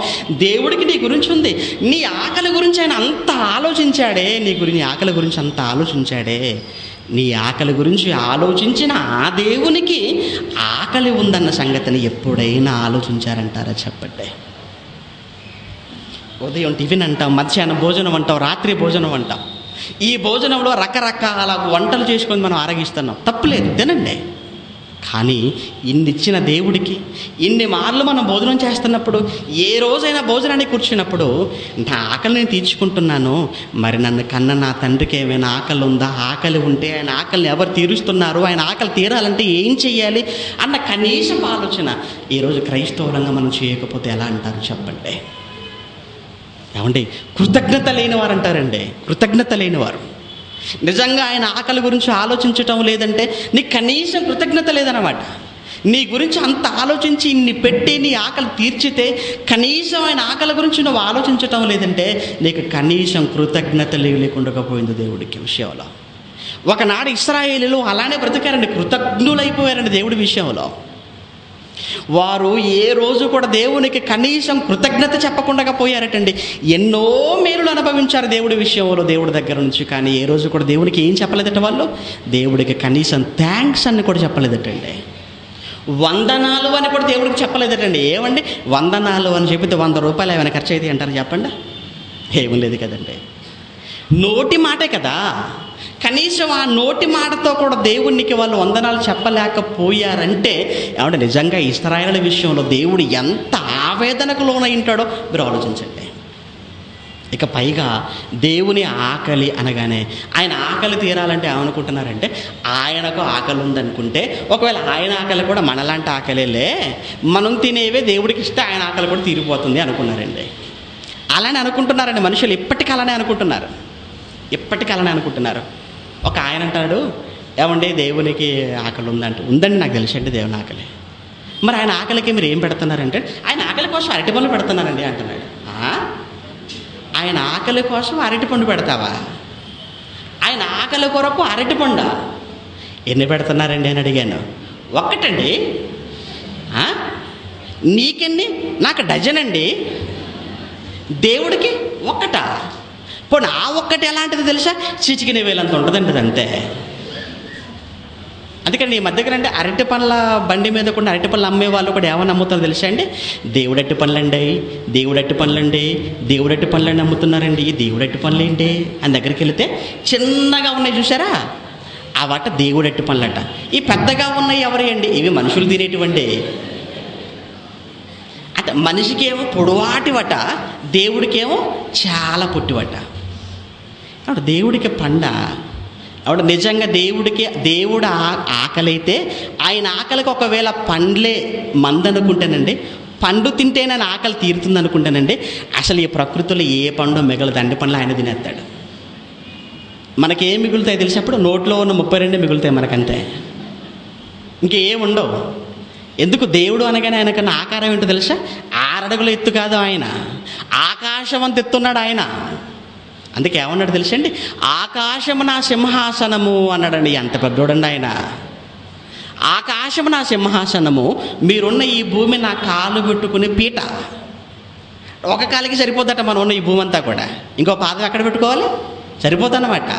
దేవుడికి నీ గురించి ఉంది. నీ ఆకలి గురించి ఆయన అంత ఆలోచించాడే, నీ ఆకలి గురించి అంత ఆలోచించాడే. నీ ఆకలి గురించి ఆలోచించిన ఆ దేవునికి ఆకలి ఉందన్న సంగతిని ఎప్పుడైనా ఆలోచించారంటారా? చెప్పండి. ఉదయం టిఫిన్ అంటాం, మధ్యాహ్నం భోజనం అంటాం, రాత్రి భోజనం అంటాం. ఈ భోజనంలో రకరకాల వంటలు చేసుకొని మనం ఆరగిస్తున్నాం, తప్పులేదు, తినండి. కానీ ఇన్నిచ్చిన దేవుడికి ఇన్ని మార్లు మనం భోజనం చేస్తున్నప్పుడు, ఏ రోజైనా భోజనానికి కూర్చున్నప్పుడు నా ఆకలి నేను తీర్చుకుంటున్నాను, మరి నన్ను కన్న నా తండ్రికి ఏమైనా ఆకలి ఉందా? ఆకలి ఉంటే ఆయన ఆకలిని ఎవరు తీరుస్తున్నారు? ఆయన ఆకలి తీరాలంటే ఏం చెయ్యాలి అన్న కనీసం ఆలోచన ఈరోజు క్రైస్తవులంగా మనం చేయకపోతే ఎలా అంటారు? చెప్పండి. ఏమండి? కృతజ్ఞత లేనివారు అంటారండి. కృతజ్ఞత లేనివారు. నిజంగా ఆయన ఆకలి గురించి ఆలోచించటం లేదంటే నీకు కనీసం కృతజ్ఞత లేదన్నమాట. నీ గురించి అంత ఆలోచించి ఇన్ని పెట్టి నీ ఆకలి తీర్చితే కనీసం ఆయన ఆకలి గురించి నువ్వు ఆలోచించటం లేదంటే నీకు కనీసం కృతజ్ఞత లేకుండా పోయింది దేవుడికి విషయంలో. ఒకనాడు ఇశ్రాయేలీయులు అలానే బ్రతికారండి, కృతజ్ఞులైపోయారండి దేవుడి విషయంలో. వారు ఏ రోజు కూడా దేవునికి కనీసం కృతజ్ఞత చెప్పకుండా పోయారటండి. ఎన్నో మేలులు అనుభవించారు దేవుడి విషయంలో, దేవుడి దగ్గర నుంచి. కానీ ఏ రోజు కూడా దేవునికి ఏం చెప్పలేదట వాళ్ళు? దేవుడికి కనీసం థ్యాంక్స్ అని కూడా చెప్పలేదటండి. వందనాలు అని కూడా దేవుడికి చెప్పలేదటండి. ఏమండి వందనాలు అని చెప్పితే 100 రూపాయలు ఏమైనా ఖర్చు అయితే అంటారు? చెప్పండి. ఏమీ లేదు కదండి. నోటి మాటే కదా. కనీసం ఆ నోటి మాటతో కూడా దేవునికి వాళ్ళు వందనాలు చెప్పలేకపోయారంటే ఏమంటే నిజంగా ఇశ్రాయేలు విషయంలో దేవుడు ఎంత ఆవేదనకు లోనైంటాడో మీరు ఆలోచించండి. ఇక పైగా దేవుని ఆకలి అనగానే ఆయన ఆకలి తీరాలంటే ఏమనుకుంటున్నారంటే ఆయనకు ఆకలి ఉందనుకుంటే ఒకవేళ ఆయన ఆకలి కూడా మనలాంటి ఆకలిలే, మనం తినేవే దేవుడికి ఇస్తే ఆయన ఆకలి కూడా తీరిపోతుంది అనుకున్నారండి. అలానే అనుకుంటున్నారండి మనుషులు. ఇప్పటికీ అలానే అనుకుంటున్నారు. ఒక ఆయన అంటాడు, ఏమండి దేవునికి ఆకలి ఉందంటే, ఉందండి నాకు తెలుసండి దేవుని ఆకలి. మరి ఆయన ఆకలికి మీరు ఏం పెడుతున్నారంటే, ఆయన ఆకలి కోసం అరటిపండ్లు పెడుతున్నారండి అంటున్నాడు. ఆయన ఆకలి కోసం అరటిపండు పెడతావా? ఆయన ఆకలి కొరకు అరటిపండు ఎన్ని పెడుతున్నారండి అని అడిగాను. ఒక్కటండి. నీకెన్ని? నాకు డజన్ అండి. దేవుడికి ఒక్కటా? పోనీ ఆ ఒక్కటి ఎలాంటిది తెలుసా? చిచికిన వేలంత ఉంటుందండి అంతే. అందుకని ఈ మధ్యకి రండి, అరటి పండ్ల బండి మీద కూడా అరటి పళ్ళు అమ్మే వాళ్ళు కూడా ఏమని అమ్ముతారో తెలుసా అండి? దేవుడట్టి పనులండి, దేవుడట్టి పనులండి, దేవుడట్టి పనులండి అమ్ముతున్నారండి. దేవుడట్టి పనులు ఏంటి అని దగ్గరికి వెళితే చిన్నగా ఉన్నాయి చూసారా, అవట దేవుడట్టి పనులట. ఈ పెద్దగా ఉన్నాయి ఎవరి అండి? ఇవి మనుషులు తినేటువంటి. అంటే మనిషికేమో పొడవాటివట, దేవుడికేమో చాలా పొట్టివట. కాబట్టి దేవుడికి పండ ఆవిడ నిజంగా దేవుడు ఆకలి అయితే, ఆయన ఆకలికి ఒకవేళ పండ్లే మందనుకుంటానండి, పండు తింటే నేను ఆకలి తీరుతుంది అనుకుంటానండి, అసలు ఈ ప్రకృతిలో ఏ పండు మిగలదు, అన్ని పండ్లు ఆయన తినేస్తాడు. మనకేం మిగులుతాయి తెలిసినప్పుడు? నోట్లో ఉన్న 32 మిగులుతాయి మనకంతే, ఇంకేం ఉండవు. ఎందుకు? దేవుడు అనగానే ఆయనకన్నా ఆకారం ఏంటో తెలుసా? 6 అడుగుల ఎత్తు కాదు ఆయన, ఆకాశం అంత ఎత్తున్నాడు ఆయన. అందుకే ఏమన్నాడు తెలుసండి? ఆకాశము నా సింహాసనము అన్నాడండి. ఎంత పెద్దోడండి ఆయన. ఆకాశము నా సింహాసనము, మీరున్న ఈ భూమి నా కాలు పెట్టుకునే పీట. ఒక కాలికి సరిపోద్దట మనం ఉన్న ఈ భూమి అంతా కూడా, ఇంకో పాదం ఎక్కడ పెట్టుకోవాలి? సరిపోద్దన్నమాట.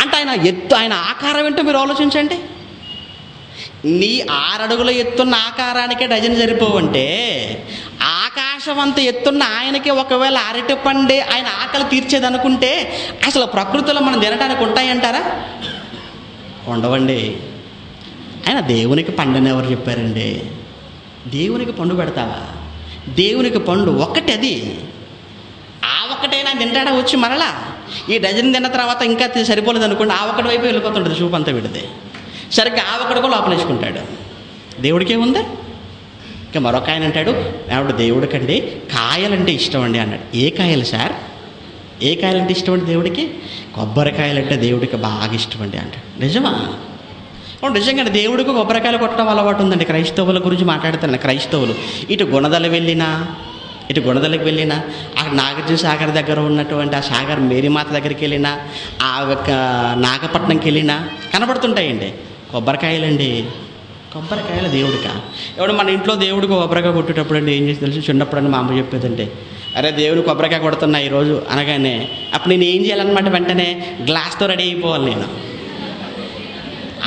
అంటే ఆయన ఎత్తు, ఆయన ఆకారం ఏంటో మీరు ఆలోచించండి. నీ 6 అడుగుల ఎత్తున్న ఆకారానికే డజన్ సరిపోవంటే, ఆకాశం అంత ఎత్తున్న ఆయనకి ఒకవేళ అరటి పండే ఆయన ఆకలి తీర్చేది అనుకుంటే, అసలు ప్రకృతిలో మనం తినడానికి ఉంటాయంటారా? ఉండవండి. ఆయన దేవునికి పండుని ఎవరు చెప్పారండి? దేవునికి పండు పెడతావా? దేవునికి పండు ఒక్కటి, అది ఆ ఒక్కటైనా తింటాడా వచ్చి మరలా? ఈ డజన్ తిన్న తర్వాత ఇంకా సరిపోలేదు అనుకోండి, ఆ ఒక్కటి వైపు వెళ్ళిపోతుంటుంది చూపు అంతా విడితే. సరిగ్గా ఆ ఒక్కడికో లోపలేసుకుంటాడు. దేవుడికి ఏముంది? ఇంకా మరొక ఆయన అంటాడు, ఆవిడ దేవుడికండి కాయలంటే ఇష్టం అండి అన్నాడు. ఏ కాయలు సార్? ఏ కాయలంటే ఇష్టం అండి దేవుడికి? కొబ్బరికాయలంటే దేవుడికి బాగా ఇష్టం అండి అంటాడు. నిజమా? నిజంగా దేవుడికి కొబ్బరికాయలు కొట్టడం అలవాటు ఉందండి. క్రైస్తవుల గురించి మాట్లాడుతున్నాను. క్రైస్తవులు ఇటు గుణదలకు వెళ్ళినా, ఆ నాగార్జున సాగర్ దగ్గర ఉన్నటువంటి ఆ సాగర్ మేరీమాత దగ్గరికి వెళ్ళినా, ఆ నాగపట్నంకి వెళ్ళినా కనబడుతుంటాయండి కొబ్బరికాయలండి. కొబ్బరికాయలు దేవుడికా? ఎవడు మన ఇంట్లో దేవుడికి కొబ్బరికాయ కొట్టేటప్పుడు అండి ఏం చేసి తెలుసు? చిన్నప్పుడు మా అమ్మ చెప్పేదంటే, అరే దేవుడికి కొబ్బరికాయ కొడుతున్నా ఈరోజు అనగానే, అప్పుడు నేను ఏం చేయాలన్నమాట, వెంటనే గ్లాస్తో రెడీ అయిపోవాలి నేను.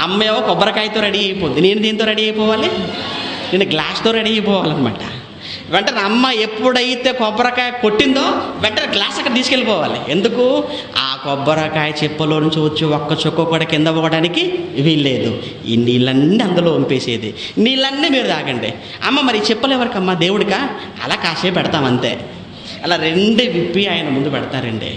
అమ్మేమో కొబ్బరికాయతో రెడీ అయిపోద్ది, నేను దీంతో రెడీ అయిపోవాలి, నేను గ్లాస్తో రెడీ అయిపోవాలన్నమాట. వెంటనే అమ్మ ఎప్పుడైతే కొబ్బరికాయ కొట్టిందో వెంటనే గ్లాస్ అక్కడ తీసుకెళ్ళిపోవాలి. ఎందుకు? ఆ కొబ్బరికాయ చెప్పలో నుంచి వచ్చి ఒక్క చుక్క కూడా కింద పోవడానికి వీల్లేదు. ఈ నీళ్ళన్నీ అందులో వంపేసేది. నీళ్ళన్నీ మీరు తాగండి. అమ్మ మరి చెప్పలు ఎవరికమ్మా? దేవుడికా? అలా కాసేపు పెడతాం అంతే. అలా 2 విప్పి ఆయన ముందు పెడతారండి.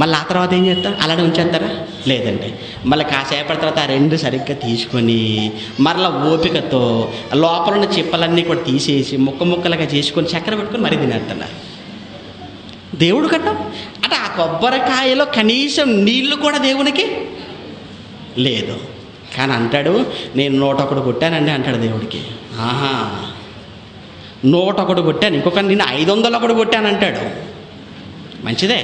మళ్ళీ ఆ తర్వాత ఏం చేస్తారు? అలానే ఉంచేస్తారా? లేదండి. మళ్ళీ కాసేపటి తర్వాత ఆ 2 సరిగ్గా తీసుకొని మరలా ఓపికతో లోపల ఉన్న చిప్పలన్నీ కూడా తీసేసి ముక్కలుగా చేసుకొని చక్కెర పెట్టుకొని మరీ తినేస్తున్నారు. దేవుడు కట్టం అంటే ఆ కొబ్బరికాయలో కనీసం నీళ్లు కూడా దేవునికి లేదు. కానీ అంటాడు, నేను 101 కొట్టానండి అంటాడు దేవుడికి. 101 కొట్టాను, ఇంకొక నేను 501 కొట్టాను అంటాడు. మంచిదే,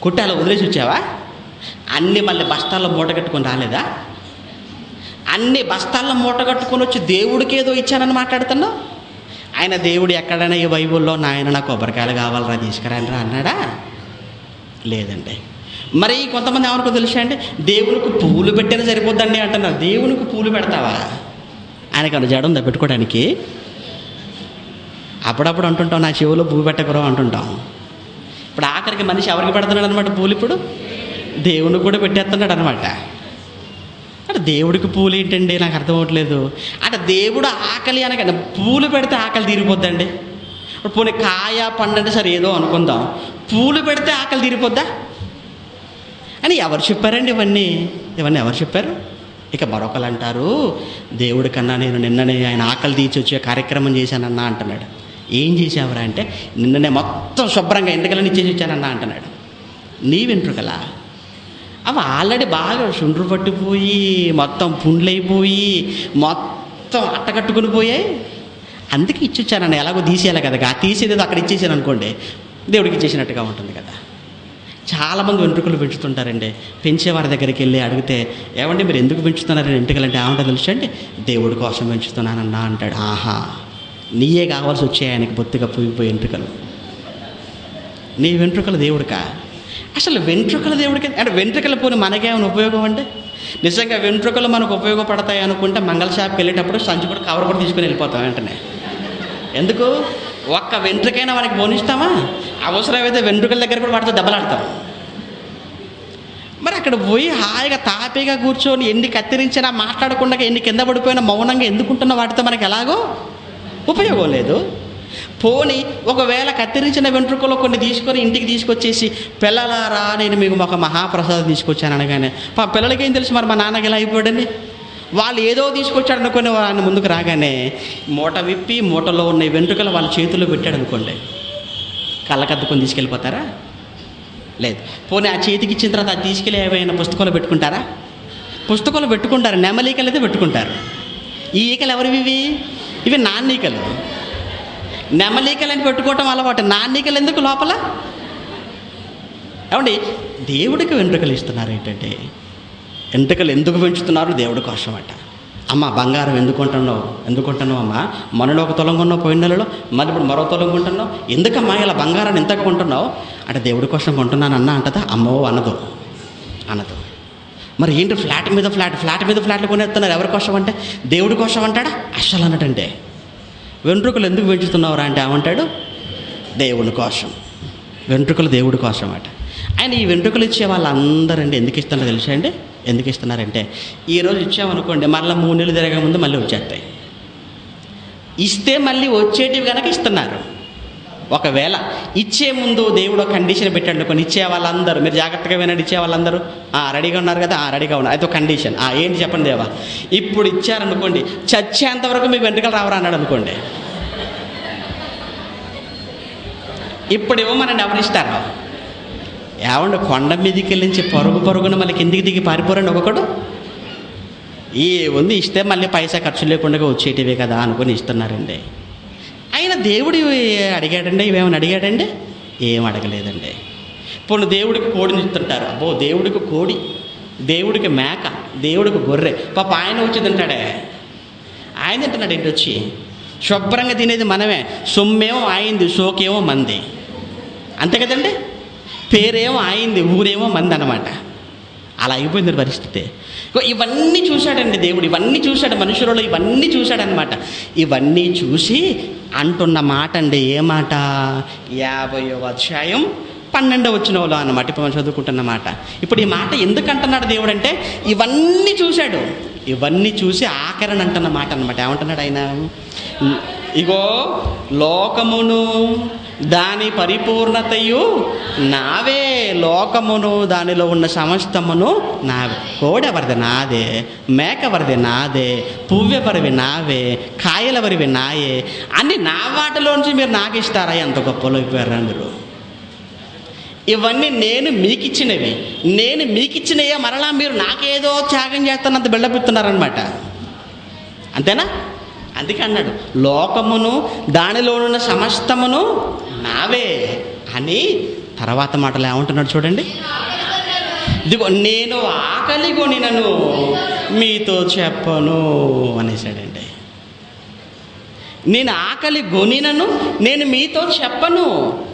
కొట్టాలో వదిలేసి వచ్చావా? అన్నీ మళ్ళీ బస్తాల్లో మూట కట్టుకొని రాలేదా? అన్ని బస్తాల్లో మూట కట్టుకొని వచ్చి దేవుడికి ఏదో ఇచ్చానని మాట్లాడుతున్నావు. ఆయన దేవుడు ఎక్కడైనా ఈ బైబుల్లో నాయన నాకు కొబ్బరికాయలు కావాలరా తీసుకురానరా అన్నాడా? లేదండి. మరి కొంతమంది ఎవరికో తెలుసా అండి, దేవునికి పూలు పెట్టినా సరిపోద్దండి అంటున్నారు. దేవునికి పూలు పెడతావా? ఆయనకు జడ ఉందా పెట్టుకోవడానికి? అప్పుడప్పుడు అంటుంటాం, నా చెవులో పువ్వు పెట్టకూడదు అంటుంటాం. ఇప్పుడు ఆఖరికి మనిషి ఎవరికి పెడుతున్నాడు అనమాట పూలు? ఇప్పుడు దేవునికి కూడా పెట్టేస్తున్నాడు అనమాట. అంటే దేవుడికి పూలు ఏంటండి? నాకు అర్థం అవ్వట్లేదు. అంటే దేవుడు ఆకలి అనగానే పూలు పెడితే ఆకలి తీరిపోద్దండి. ఇప్పుడు పోనీ కాయ పండు అంటే సరే ఏదో అనుకుందాం, పూలు పెడితే ఆకలి తీరిపోద్దా అని ఎవరు చెప్పారండి? ఇవన్నీ ఎవరు చెప్పారు? ఇక మరొకరు అంటారు, దేవుడి కన్నా నేను నిన్ననే ఆయన ఆకలి తీర్చి వచ్చే కార్యక్రమం చేశానన్నా అంటున్నాడు. ఏం చేసావురా అంటే, నిన్ననే మొత్తం శుభ్రంగా ఎంట్రుకలని ఇచ్చేసి వచ్చానన్నా అంటున్నాడు. నీ వెంట్రుకలా? అవి ఆల్రెడీ బాగా శుండ్రు పట్టిపోయి మొత్తం పుండ్లైపోయి మొత్తం అట్టకట్టుకుని పోయాయి. అందుకే ఇచ్చిచ్చానని, ఎలాగో తీసేయాలి కదా, ఆ తీసేది అక్కడ ఇచ్చేసాను అనుకోండి దేవుడికి ఇచ్చేసినట్టుగా ఉంటుంది కదా. చాలామంది వెంట్రుకలు పెంచుతుంటారండి. పెంచేవారి దగ్గరికి వెళ్ళి అడిగితే, ఏమండి మీరు ఎందుకు పెంచుతున్నారని వెంట్రుకలు అంటే ఏమంటే తెలుసు అండి, దేవుడి కోసం పెంచుతున్నానన్నా అంటాడు. ఆహా, నీయే కావాల్సి వచ్చాయి ఆయనకి బొత్తిగా పోయిపోయి వెంట్రుకలు. నీ వెంట్రుకలు దేవుడికా? అసలు వెంట్రుకల దేవుడికి అంటే వెంట్రుకలు పోని మనకేమైనా ఉపయోగం అంటే? నిజంగా వెంట్రుకలు మనకు ఉపయోగపడతాయి అనుకుంటే మంగళ షాప్కి వెళ్ళేటప్పుడు సంచి కూడా కవర్ కూడా తీసుకొని వెళ్ళిపోతాం వెంటనే. ఎందుకు? ఒక్క వెంట్రుకైనా మనకి పోనిస్తామా? అవసరమైతే వెంట్రుకల దగ్గర కూడా వాటితో దెబ్బలాడతాం. మరి అక్కడ పోయి హాయిగా తాపీగా కూర్చొని ఎన్ని కత్తిరించినా మాట్లాడకుండా ఎన్ని కింద పడిపోయినా మౌనంగా ఎందుకుంటున్న వాటితో మనకి ఎలాగో ఉపయోగం లేదు. పోని ఒకవేళ కత్తిరించిన వెంట్రుకలో కొన్ని తీసుకొని ఇంటికి తీసుకొచ్చేసి, పిల్లలారా నేను మీకు ఒక మహాప్రసాదం తీసుకొచ్చాను అనగానే పిల్లలకి ఏం తెలుసు మరి మా నాన్నకి ఎలా అయిపోయాడని? వాళ్ళు ఏదో తీసుకొచ్చాడు అనుకుని వాళ్ళని ముందుకు రాగానే మూట విప్పి మూటలో ఉన్న వెంట్రుకలు వాళ్ళ చేతుల్లో పెట్టాడు అనుకోండి, కళ్ళకద్దుకొని తీసుకెళ్ళిపోతారా? లేదు. పోనీ ఆ చేతికి ఇచ్చిన తర్వాత అది తీసుకెళ్ళి ఏమైనా పుస్తకాలు పెట్టుకుంటారా? పుస్తకాలు పెట్టుకుంటారు, నెమలీకలు అయితే పెట్టుకుంటారు. ఈ ఈకలు ఎవరివి? ఇవి నాన్నీకలు. నెమలీకలని పెట్టుకోవటం అలవాటు, నాన్నీకలు ఎందుకు లోపల? ఏమండి, దేవుడికి వెంట్రుకలు ఇస్తున్నారు ఏంటంటే, వెంట్రుకలు ఎందుకు పెంచుతున్నారు? దేవుడి కోసం అట. అమ్మ బంగారం ఎందుకుంటున్నావు అమ్మ? మనలో ఒక తులం కొన్నావు పోయిన నెలలో, మరి ఇప్పుడు మరో తులం కొంటున్నావు, ఎందుకమ్మా ఇలా బంగారాన్ని ఎంతగా కొంటున్నావు అంటే? దేవుడి కోసం కొంటున్నాను అన్న అంటదా? అమ్మో అనదు. మరి ఏంటి ఫ్లాట్ మీద ఫ్లాట్లు కొనేస్తున్నారు ఎవరి కోసం అంటే? దేవుడి కోసం అంటాడా? అస్సలు అన్నట్టంటే. వెంట్రుకలు ఎందుకు పెంచుతున్నావురా అంటే ఏమంటాడు? దేవుని కోసం. వెంట్రుకలు దేవుడి కోసం అట. ఆయన ఈ వెంట్రుకలు ఇచ్చే వాళ్ళందరండి ఎందుకు ఇస్తున్నారో తెలుసా అండి? ఎందుకు ఇస్తున్నారంటే, ఈరోజు ఇచ్చామనుకోండి మళ్ళీ 3 నెలలు తిరగక ముందు మళ్ళీ వచ్చేస్తాయి. ఇస్తే మళ్ళీ వచ్చేటివి కనుక ఇస్తున్నారు. ఒకవేళ ఇచ్చే ముందు దేవుడు కండిషన్ పెట్టాడు అనుకోండి, ఇచ్చే వాళ్ళందరూ మీరు జాగ్రత్తగా వినండి, ఇచ్చే వాళ్ళందరూ రెడీగా ఉన్నారు కదా, రెడీగా ఉన్నారు, అయితే ఒక కండిషన్. ఏంటి చెప్పండి దేవా? ఇప్పుడు ఇచ్చారనుకోండి, చచ్చేంతవరకు మీకు వెంట్రుకలు రావరా అన్నాడు అనుకోండి. ఇప్పుడు ఇవ్వమనండి, ఎవరు ఇస్తారు? ఏమండి, కొండ మీదకి వెళ్ళించి పరుగున మళ్ళీ కిందికి దిగి పారిపోరండి ఒక్కొక్కడు. ఉంది ఇస్తే మళ్ళీ పైసా ఖర్చు లేకుండా వచ్చేటివే కదా అనుకుని ఇస్తున్నారండి. ఆయన దేవుడు అడిగాడండి, ఇవేమైనా అడిగాడండి? ఏం అడగలేదండి. ఇప్పుడు దేవుడికి కోడిని ఇస్తుంటారు, అబ్బో దేవుడికి కోడి, దేవుడికి మేక, దేవుడికి గొర్రె, పాప ఆయన వచ్చి తింటాడే. ఆయన తింటున్నాడు ఏంటి వచ్చి? శుభ్రంగా తినేది మనమే, సొమ్మేమో ఆయింది, సోకేమో మంది, అంతే కదండి. పేరేమో ఆయింది, ఊరేమో మంది అన్నమాట. అలా అయిపోయింది పరిస్థితి. ఇవన్నీ చూశాడండి దేవుడు, ఇవన్నీ చూశాడు మనుషులలో, ఇవన్నీ చూశాడనమాట. ఇవన్నీ చూసి అంటున్న మాట అండి, ఏ మాట? 50వ అధ్యాయం 12వ వచనంలో అన్నమాట ఇప్పుడు మనం చదువుకుంటున్న మాట. ఇప్పుడు ఈ మాట ఎందుకు అంటున్నాడు దేవుడు అంటే, ఇవన్నీ చూశాడు, ఇవన్నీ చూసి ఆఖరణ అంటున్న మాట అనమాట. ఏమంటున్నాడు ఆయన? ఇగో లోకమును దాని పరిపూర్ణతయు నావే, లోకమును దానిలో ఉన్న సమస్తమును నావే. కోడెవరిది? నాదే. మేకవరిది? నాదే. పువ్వెవరివి? నావే. కాయలవరివి? నాయే. అన్ని నా వాటిలోంచి మీరు నాకు ఇస్తారా? ఎంత గొప్పలో అయిపోయారా మీరు? ఇవన్నీ నేను మీకు ఇచ్చినవి, నేను మీకు ఇచ్చినయే మరలా మీరు నాకేదో త్యాగం చేస్తున్నంత బిల్డపిస్తున్నారనమాట. అంతేనా? అందుకే అన్నాడు, లోకమును దానిలో ఉన్న సమస్తమును నావే అని. తర్వాత మాటలు ఏమంటున్నాడు చూడండి, ఇదిగో నేను ఆకలి కొనినను మీతో చెప్పను అనేసాడండి. నేను ఆకలి కొనినను నేను మీతో చెప్పను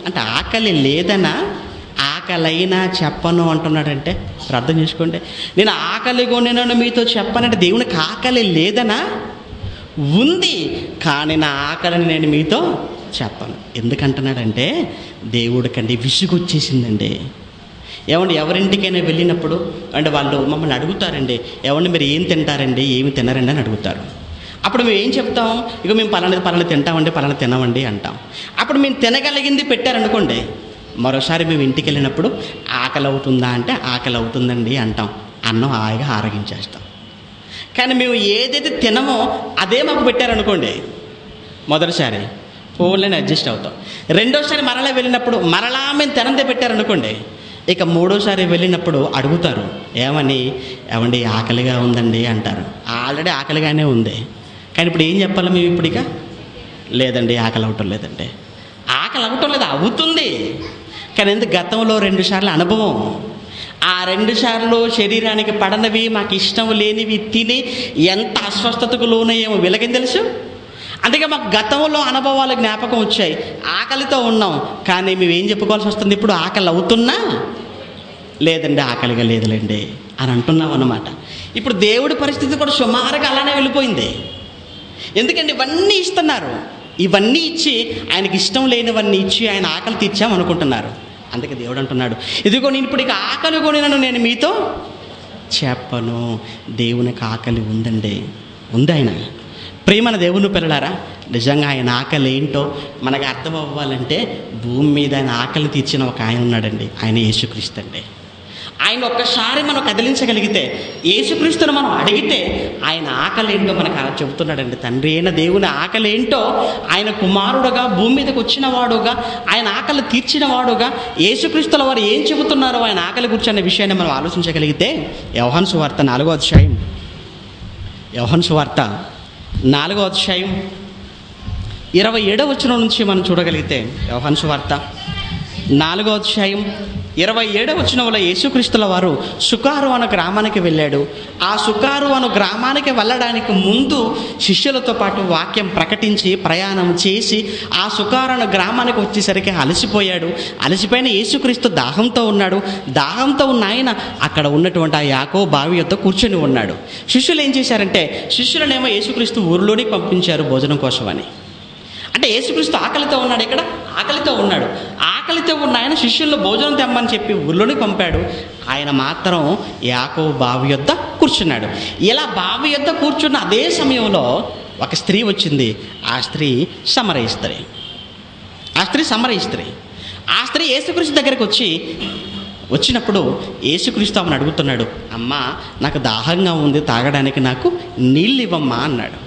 అంటే ఆకలి లేదనా, ఆకలైనా చెప్పను అంటున్నాడంటే అర్థం చేసుకోండి. నేను ఆకలి కొనినను మీతో చెప్పనంటే దేవునికి ఆకలి లేదనా? ఉంది, కానీ నా ఆకలిని నేను మీతో చెప్పను. ఎందుకంటున్నాడంటే దేవుడికండి విసుగు వచ్చేసిందండి. ఏమండి, ఎవరింటికైనా వెళ్ళినప్పుడు అంటే వాళ్ళు మమ్మల్ని అడుగుతారండి, ఏమండి మీరు ఏం తింటారండి, ఏమి తినరండి అని అడుగుతారు. అప్పుడు మేము ఏం చెప్తాం? ఇక మేము పలానా తింటామండి, పలానా తినమండి అంటాం. అప్పుడు మేము తినగలిగింది పెట్టారనుకోండి, మరోసారి మేము ఇంటికి వెళ్ళినప్పుడు ఆకలి అవుతుందా అంటే ఆకలి అవుతుందండి అంటాం, అన్నం హాయిగా ఆరగించేస్తాం. కానీ మేము ఏదైతే తినమో అదే మాకు పెట్టారనుకోండి, మొదటిసారి పోలని అడ్జస్ట్ అవుతాం. రెండోసారి మరలా వెళ్ళినప్పుడు మరలా మేము తినందే పెట్టారనుకోండి, ఇక మూడోసారి వెళ్ళినప్పుడు అడుగుతారు, ఏమని, ఏమండి ఆకలిగా ఉందండి అంటారు. ఆల్రెడీ ఆకలిగానే ఉంది, కానీ ఇప్పుడు ఏం చెప్పాలి మేము ఇప్పుడు? ఇక లేదండి ఆకలి అవటం లేదండి. ఆకలి అవటం లేదు, అవుతుంది, కానీ ఎందుకు? గతంలో 2 సార్లు అనుభవం. ఆ 2 సార్లు శరీరానికి పడనవి, మాకు ఇష్టం లేనివి తిని ఎంత అస్వస్థతకు లోనయ్యేమో వీళ్ళకేం తెలుసు. అందుకే మాకు గతంలో అనుభవాలు జ్ఞాపకం వచ్చాయి. ఆకలితో ఉన్నాం, కానీ మేమేం చెప్పుకోవాల్సి వస్తుంది ఇప్పుడు? ఆకలి అవుతున్నా లేదండి, ఆకలిగా లేదులేండి అని అంటున్నాం అన్నమాట. ఇప్పుడు దేవుడి పరిస్థితి కూడా సుమారుగా అలానే వెళ్ళిపోయింది. ఎందుకంటే ఇవన్నీ ఇస్తున్నారు, ఇవన్నీ ఇచ్చి ఆయనకి ఇష్టం లేనివన్నీ ఇచ్చి ఆయన ఆకలి తీర్చామనుకుంటున్నారు. అందుకే దేవుడు అంటున్నాడు, ఇదిగో నేను ఇప్పుడు ఇక ఆకలి కొనినను నేను మీతో చెప్పను. దేవునికి ఆకలి ఉందండి, ఉంది. ఆయన ప్రేమన దేవుని పిల్లలారా, నిజంగా ఆయన ఆకలి ఏంటో మనకు అర్థం అవ్వాలంటే భూమి మీద ఆయన ఆకలి తీర్చిన ఒక ఆయన ఉన్నాడండి, ఆయన యేసుక్రీస్తు అండి. ఆయన ఒక్కసారి మనం కదిలించగలిగితే, యేసుక్రీస్తుని మనం అడిగితే ఆయన ఆకలి ఏంటో మనకు అలా చెబుతున్నాడండి. తండ్రి అయిన దేవుని ఆకలి ఏంటో, ఆయన కుమారుడుగా భూమి మీదకి వచ్చిన వాడుగా, ఆయన ఆకలి తీర్చిన వాడుగా యేసుక్రీస్తుల వారు ఏం చెబుతున్నారో ఆయన ఆకలి గురించి అనే విషయాన్ని మనం ఆలోచించగలిగితే, యోహాను సువార్త 4వ అధ్యాయం, యోహాను సువార్త 4వ అధ్యాయం 27వ వచనం నుంచి మనం చూడగలిగితే, యోహాను సువార్త 4వ అధ్యాయం 27వ వచనంలో యేసుక్రీస్తుల వారు సుకారు అను గ్రామానికి వెళ్ళాడు. ఆ సుకారు అను గ్రామానికి వెళ్ళడానికి ముందు శిష్యులతో పాటు వాక్యం ప్రకటించి ప్రయాణం చేసి ఆ సుకారు అను గ్రామానికి వచ్చేసరికి అలసిపోయాడు. అలసిపోయిన యేసుక్రీస్తు దాహంతో ఉన్నాడు. దాహంతో ఉన్న ఆయన అక్కడ ఉన్నటువంటి ఆ యాకోబు బావి యొద్ద కూర్చొని ఉన్నాడు. శిష్యులు ఏం చేశారంటే, శిష్యులనేమో యేసుక్రీస్తు ఊరిలోనే పంపించారు భోజనం కోసమని. అంటే యేసుక్రీస్తు ఆకలితో ఉన్నాడు, ఇక్కడ ఆకలితో ఉన్నాడు. ఆకలితో ఉన్న ఆయన శిష్యుల్లో భోజనం తెమ్మని చెప్పి ఊళ్ళోనే పంపాడు. ఆయన మాత్రం యాకోబు బావి యొద్ద కూర్చున్నాడు. ఇలా బావి యొద్ద కూర్చున్న అదే సమయంలో ఒక స్త్రీ వచ్చింది. ఆ స్త్రీ సమరయ స్త్రీ. ఆ స్త్రీ యేసుక్రీస్తు దగ్గరికి వచ్చినప్పుడు యేసుక్రీస్తు ఆమెను అడుగుతున్నాడు, అమ్మా నాకు దాహంగా ఉంది, తాగడానికి నాకు నీళ్ళు ఇవ్వమ్మా అన్నాడు.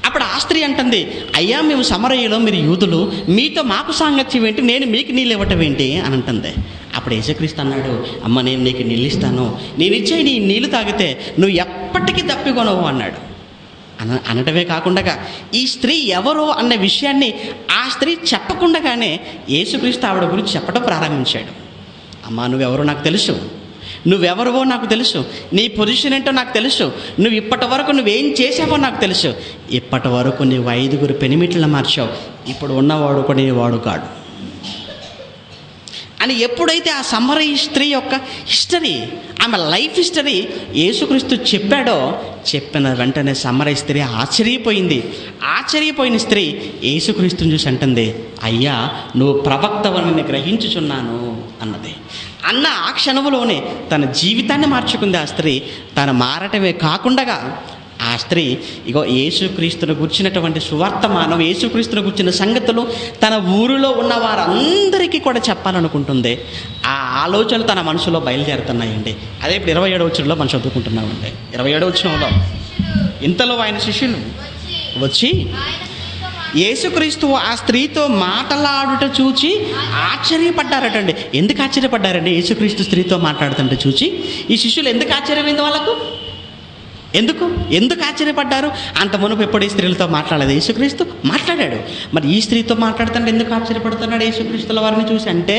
అప్పుడు ఆ స్త్రీ అంటుంది, అయ్యా మేము సమరయ్యలో, మీరు యూదులు, మీతో మాకు సాంగత్యం ఏంటి, నేను మీకు నీళ్ళు ఇవ్వటం ఏంటి అని అంటుంది. అప్పుడు యేసుక్రీస్తు అన్నాడు, అమ్మ నేను నీకు నీళ్ళు ఇస్తాను, నేను ఇచ్చే నీ నీళ్ళు తాగితే నువ్వు ఎప్పటికీ తప్పికొనవు అన్నాడు. అనటమే కాకుండా ఈ స్త్రీ ఎవరో అన్న విషయాన్ని ఆ స్త్రీ చెప్పకుండానే యేసుక్రీస్తు ఆవిడ గురించి చెప్పడం ప్రారంభించాడు. అమ్మ నువ్వెవరో నాకు తెలుసు, నువ్వెవరివో నాకు తెలుసు, నీ పొజిషన్ ఏంటో నాకు తెలుసు, నువ్వు ఇప్పటి వరకు నువ్వేం చేసావో నాకు తెలుసు. ఇప్పటి వరకు నువ్వు 5 పెనిమిట్లను మార్చావు, ఇప్పుడు ఉన్నవాడు కూడా వాడు కాడు అని ఎప్పుడైతే ఆ సమరయ స్త్రీ యొక్క హిస్టరీ, ఆమె లైఫ్ హిస్టరీ యేసుక్రీస్తు చెప్పాడో, చెప్పిన వెంటనే సమరయ స్త్రీ ఆశ్చర్యపోయిన స్త్రీ యేసుక్రీస్తుని చూసి అంటుంది, అయ్యా నువ్వు ప్రవక్తవని గ్రహించుచున్నాను అన్నది. అన్న ఆ క్షణంలోనే తన జీవితాన్ని మార్చుకుంది ఆ స్త్రీ. తను మారటమే కాకుండా ఆ స్త్రీ ఇగో యేసుక్రీస్తును గుర్చినటువంటి సువర్తమానం, యేసుక్రీస్తును గుర్చిన సంగతులు తన ఊరిలో ఉన్న వారందరికీ కూడా చెప్పాలనుకుంటుంది. ఆ ఆలోచనలు తన మనసులో బయలుదేరుతున్నాయండి. అదే ఇప్పుడు 27వ వచనంలో మనం చదువుకుంటున్నామండి. 27వ వచనంలో, ఇంతలో ఆయన శిష్యులు వచ్చి యేసుక్రీస్తు ఆ స్త్రీతో మాట్లాడుట చూచి ఆశ్చర్యపడ్డారటండి. ఎందుకు ఆశ్చర్యపడ్డారండి? యేసుక్రీస్తు స్త్రీతో మాట్లాడుతుంటే చూచి ఈ శిష్యులు ఎందుకు ఆశ్చర్యమైంది వాళ్ళకు? ఎందుకు ఆశ్చర్యపడ్డారు? అంత మునుపు ఎప్పుడు ఈ స్త్రీలతో మాట్లాడలేదు, యేసుక్రీస్తు మాట్లాడాడు. మరి ఈ స్త్రీతో మాట్లాడుతుంటే ఎందుకు ఆశ్చర్యపడుతున్నాడు యేసుక్రీస్తుల వారిని చూసి అంటే,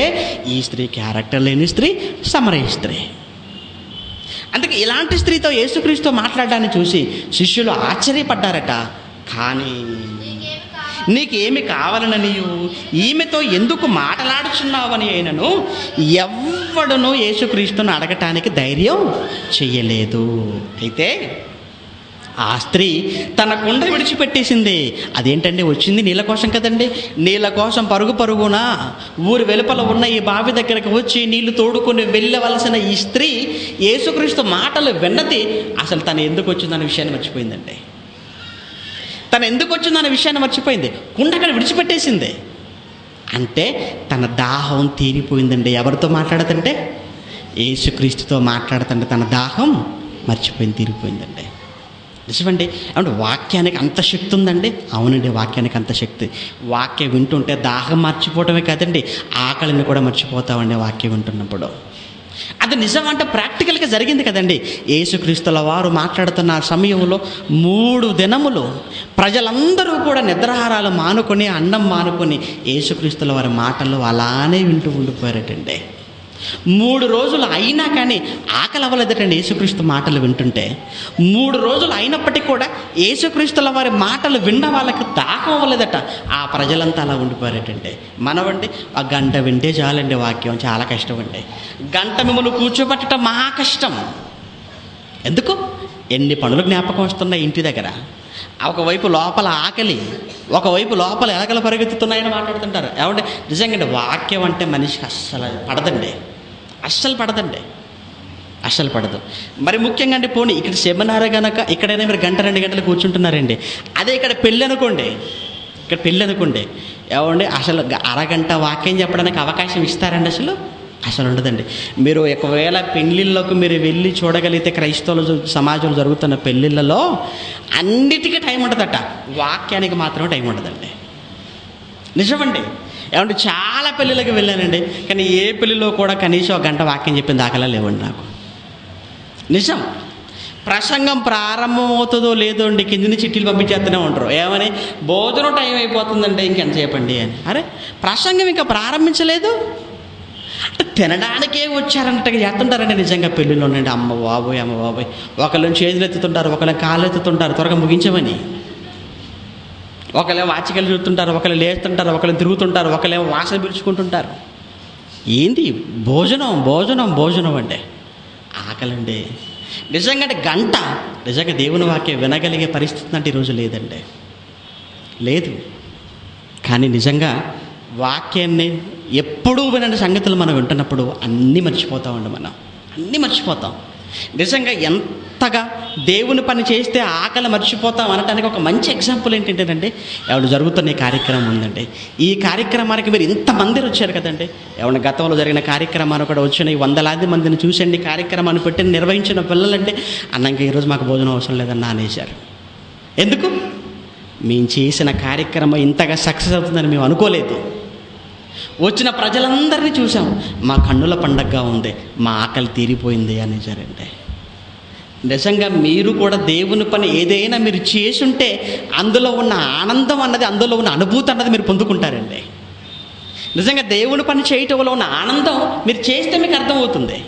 ఈ స్త్రీ క్యారెక్టర్ లేని స్త్రీ, సమరయ స్త్రీ. అందుకే ఇలాంటి స్త్రీతో యేసుక్రీస్తు మాట్లాడడాన్ని చూసి శిష్యులు ఆశ్చర్యపడ్డారట. కానీ నీకేమి కావాలననియు, ఈమెతో ఎందుకు మాట్లాడుచున్నావని అయినను ఎవ్వడును యేసుక్రీస్తును అడగటానికి ధైర్యం చెయ్యలేదు. అయితే ఆ స్త్రీ తన కుండ విడిచిపెట్టేసింది. అదేంటండి? వచ్చింది నీళ్ళ కోసం కదండి. నీళ్ళ కోసం పరుగున ఊరి వెలుపల ఉన్న ఈ బావి దగ్గరకు వచ్చి నీళ్లు తోడుకొని వెళ్ళవలసిన ఈ స్త్రీ యేసుక్రీస్తు మాటలు విన్నది. అసలు తను ఎందుకు వచ్చిందన్న విషయాన్ని మర్చిపోయిందండి. కుండ అక్కడ విడిచిపెట్టేసింది. అంటే తన దాహం తీరిపోయిందండి. ఎవరితో మాట్లాడుతుంటే? యేసుక్రీస్తుతో మాట్లాడుతుంటే తన దాహం మర్చిపోయింది, తీరిపోయిందండి. నిజమండి. అంటే వాక్యానికి అంత శక్తి ఉందండి. అవునండి, వాక్యానికి అంత శక్తి. వాక్యం వింటుంటే దాహం మర్చిపోవటమే కాదండి, ఆకలిని కూడా మర్చిపోతామండి వాక్యం వింటున్నప్పుడు. అది నిజం అంటే ప్రాక్టికల్గా జరిగింది కదండి. యేసుక్రీస్తుల వారు మాట్లాడుతున్న సమయంలో 3 దినములు ప్రజలందరూ కూడా నిద్రాహారాలు మానుకొని, అన్నం మానుకొని యేసుక్రీస్తుల వారి మాటలు అలానే వింటూ ఉండిపోయారటండి. 3 రోజులు అయినా కానీ ఆకలి అవ్వలేదటండి యేసుక్రీస్తు మాటలు వింటుంటే. 3 రోజులు అయినప్పటికీ కూడా యేసుక్రీస్తుల వారి మాటలు విన్న వాళ్ళకి దాహం అవ్వలేదట. ఆ ప్రజలంతా అలా ఉండిపోయారటండి. మనవండి ఆ గంట వింటే చాలండి, వాక్యం చాలా కష్టం అండి. గంట మిమ్మల్ని కూర్చోబెట్టడం మహా కష్టం. ఎందుకు? ఎన్ని పనులు జ్ఞాపకం వస్తున్నాయి ఇంటి దగ్గర. ఒకవైపు లోపల ఆకలి, ఒకవైపు లోపల ఎలకలు పరిగెత్తుతున్నాయని మాట్లాడుతుంటారు. ఏమంటే నిజంగా వాక్యం అంటే మనిషికి అస్సలు పడదు. మరి ముఖ్యంగా అంటే పోనీ ఇక్కడ సెమినార్ కనుక ఇక్కడైనా మీరు గంట 2 గంటలు కూర్చుంటున్నారండి. అదే ఇక్కడ పెళ్ళి అనుకోండి, ఏమండి అసలు అరగంట వాక్యం చెప్పడానికి అవకాశం ఇస్తారండి? అసలు ఉండదండి. మీరు ఒకవేళ పెళ్ళిళ్ళకు మీరు వెళ్ళి చూడగలిగితే క్రైస్తవుల సమాజంలో జరుగుతున్న పెళ్ళిళ్ళలో అన్నిటికీ టైం ఉంటుందట, వాక్యానికి మాత్రమే టైం ఉండదండి. నిజమండి. ఏమంటే చాలా పెళ్ళిళ్ళకి వెళ్ళానండి, కానీ ఏ పెళ్ళిలో కూడా కనీసం 1 గంట వాక్యం చెప్పిన దాఖలా లేవండి నాకు. నిజం. ప్రసంగం ప్రారంభం అవుతుందో లేదో అండి, కింద నుంచి చిట్టీలు పంపించేస్తూనే ఉంటారు. ఏమని? భోజనం టైం అయిపోతుందంటే ఇంకెంతసేపు అండి అని. అరే ప్రసంగం ఇంకా ప్రారంభించలేదు, తినడానికే వచ్చారన్నట్టుగా చేస్తుంటారండి నిజంగా పెళ్ళిలోనండి. అమ్మ బాబోయ్ ఒకళ్ళని చేతులు ఎత్తుతుంటారు, ఒకళ్ళని కాళ్ళు ఎత్తుతుంటారు త్వరగా ముగించమని. ఒకళ్ళేమో వాచికలు చూస్తుంటారు, ఒకళ్ళు లేస్తుంటారు, ఒకళ్ళు తిరుగుతుంటారు, ఒకళ్ళేమో వాసన పీల్చుకుంటుంటారు. ఏంటి భోజనం అంటే ఆకలండి. నిజంగా గంట నిజంగా దేవుని వాక్యం వినగలిగే పరిస్థితి అంటే ఈరోజు లేదండి, లేదు. కానీ నిజంగా వాక్యాన్ని ఎప్పుడూ వినని సంగతులు మనం వింటున్నప్పుడు అన్నీ మర్చిపోతాం. నిజంగా ఎంతగా దేవుని పని చేస్తే ఆకలి మర్చిపోతాం అనటానికి ఒక మంచి ఎగ్జాంపుల్ ఏంటంటేనండి, ఎవరు జరుగుతున్న ఈ కార్యక్రమం ఉందండి. ఈ కార్యక్రమానికి మీరు ఇంతమంది వచ్చారు కదండి. ఎవరి గతంలో జరిగిన కార్యక్రమాన్ని కూడా వచ్చిన 100 మందిని చూసండి. కార్యక్రమాన్ని పెట్టి నిర్వహించిన పిల్లలంటే అన్నాక ఈరోజు మాకు భోజనం అవసరం లేదన్నా అనేశారు. ఎందుకు? మేము చేసిన కార్యక్రమం ఇంతగా సక్సెస్ అవుతుందని మేము అనుకోలేదు. వచ్చిన ప్రజలందరినీ చూసాం, మా కన్నుల పండగగా ఉంది, మా ఆకలి తీరిపోయింది అనేసారంటే. నిజంగా మీరు కూడా దేవుని పని ఏదైనా మీరు చేసుంటే అందులో ఉన్న ఆనందం అన్నది, అందులో ఉన్న అనుభూతి అన్నది మీరు పొందుకుంటారండి. నిజంగా దేవుని పని చేయటంలో ఉన్న ఆనందం మీరు చేస్తే మీకు అర్థమవుతుంది.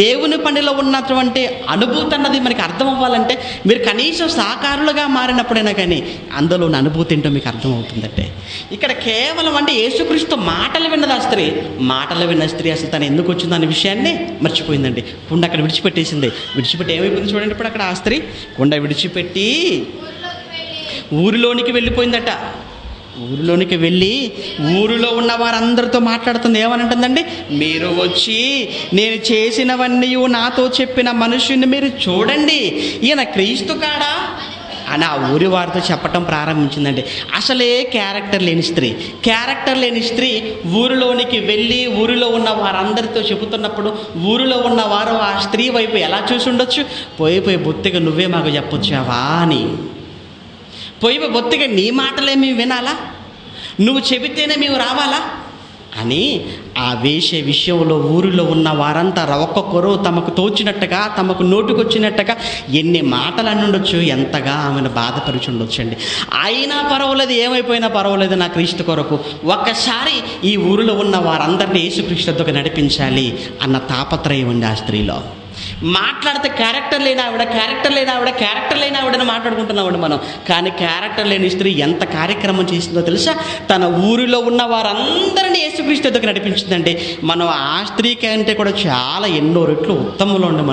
దేవుని పనిలో ఉన్నటువంటి అనుభూతి అన్నది మనకి అర్థం అవ్వాలంటే మీరు కనీసం సాకారులుగా మారినప్పుడైనా కానీ అందులో ఉన్న అనుభూతి ఏంటో మీకు అర్థమవుతుందంటే. ఇక్కడ కేవలం అంటే యేసుక్రీస్తు మాటలు విన్న స్త్రీ అసలు తను ఎందుకు వచ్చిందో అనే విషయాన్ని మర్చిపోయిందండి. కుండ అక్కడ విడిచిపెట్టి ఏమైపోయింది చూడండి. ఇప్పుడు అక్కడ ఆ స్త్రీ కుండ విడిచిపెట్టి ఊరిలోనికి వెళ్ళిపోయిందట. ఊరిలోనికి వెళ్ళి ఊరిలో ఉన్న వారందరితో మాట్లాడుతుంది. ఏమనంటుందండి? మీరు వచ్చి నేను చేసినవన్నీ నాతో చెప్పిన మనుషుని మీరు చూడండి, ఈయన క్రీస్తు కాడా అని ఆ ఊరి వారితో చెప్పటం ప్రారంభించిందండి. అసలే క్యారెక్టర్ లేని స్త్రీ ఊరిలోనికి వెళ్ళి ఊరిలో ఉన్న వారందరితో చెబుతున్నప్పుడు ఊరిలో ఉన్న వారు ఆ స్త్రీ వైపు ఎలా చూసి ఉండొచ్చు? పోయి బొత్తిగా నువ్వే మాకు చెప్పొచ్చావా అని. బొత్తిగా నీ మాటలే మేము వినాలా, నువ్వు చెబితేనే మేము రావాలా అని ఆ వేసే విషయంలో ఊరిలో ఉన్న వారంతా ఒక్కొక్కరు తమకు తోచినట్టుగా, తమకు నోటుకొచ్చినట్టుగా ఎన్ని మాటలు అని ఉండొచ్చు, ఎంతగా ఆమెను బాధపరిచి ఉండొచ్చండి. అయినా పర్వాలేదు, ఏమైపోయినా పర్వాలేదు, నా క్రీస్తు కొరకు ఒక్కసారి ఈ ఊరిలో ఉన్న వారందరినీ యేసుక్రీస్తుతో నడిపించాలి అన్న తాపత్రయం ఉంది ఆ స్త్రీలో. మాట్లాడితే క్యారెక్టర్ లేని ఆవిడని మాట్లాడుకుంటున్నామండి మనం. కానీ క్యారెక్టర్ లేని స్త్రీ ఎంత కార్యక్రమం చేసిందో తెలుసా? తన ఊరిలో ఉన్న వారందరినీ యేసుక్రీస్తు దగ్గర నడిపించిందంటే మనం ఆ స్త్రీ కంటే కూడా చాలా ఎన్నో రెట్లు ఉత్తమంలో ఉండి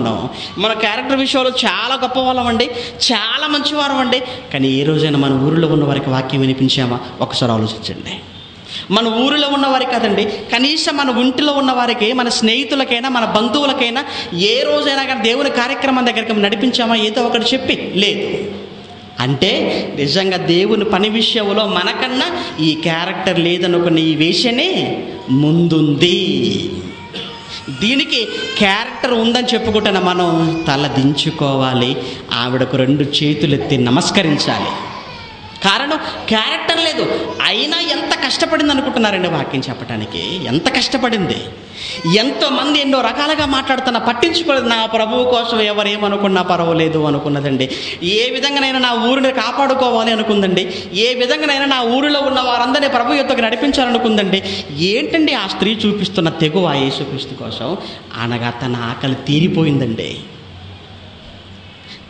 మన క్యారెక్టర్ విషయంలో చాలా గొప్ప వాళ్ళం అండి, చాలా మంచివారం అండి. కానీ ఏ రోజైనా మన ఊరిలో ఉన్న వారికి వాక్యం వినిపించామా? ఒకసారి ఆలోచించండి. మన ఊరిలో ఉన్నవారి కాదండి, కనీసం మన ఇంటిలో ఉన్న వారికి, మన స్నేహితులకైనా, మన బంధువులకైనా ఏ రోజైనా కానీ దేవుని కార్యక్రమం దగ్గరికి నడిపించామా? ఏదో ఒకటి చెప్పి లేదు అంటే నిజంగా దేవుని పని విషయంలో మనకన్నా ఈ క్యారెక్టర్ లేదనుకున్న ఈ వేషనే ముందుంది. దీనికి క్యారెక్టర్ ఉందని చెప్పుకుంటున్న మనం తల దించుకోవాలి, ఆవిడకు 2 చేతులు ఎత్తి నమస్కరించాలి. కారణం క్యారెక్టర్ లేదు. అయినా ఎంత కష్టపడింది అనుకుంటున్నారండి వాక్యం చెప్పడానికి? ఎంత కష్టపడింది! ఎంతోమంది ఎన్నో రకాలుగా మాట్లాడుతున్నా పట్టించుకోలేదు. నా ప్రభువు కోసం ఎవరేమనుకున్నా పర్వాలేదు అనుకున్నదండి. ఏ విధంగానైనా నా ఊరిని కాపాడుకోవాలి అనుకుందండి. ఏ విధంగానైనా నా ఊరిలో ఉన్న వారందరినీ ప్రభు యొద్దకు నడిపించాలనుకుందండి. ఏంటండి ఆ స్త్రీ చూపిస్తున్న తెగువ యేసుక్రీస్తు కోసం? అనగా తన ఆకలి తీరిపోయిందండి,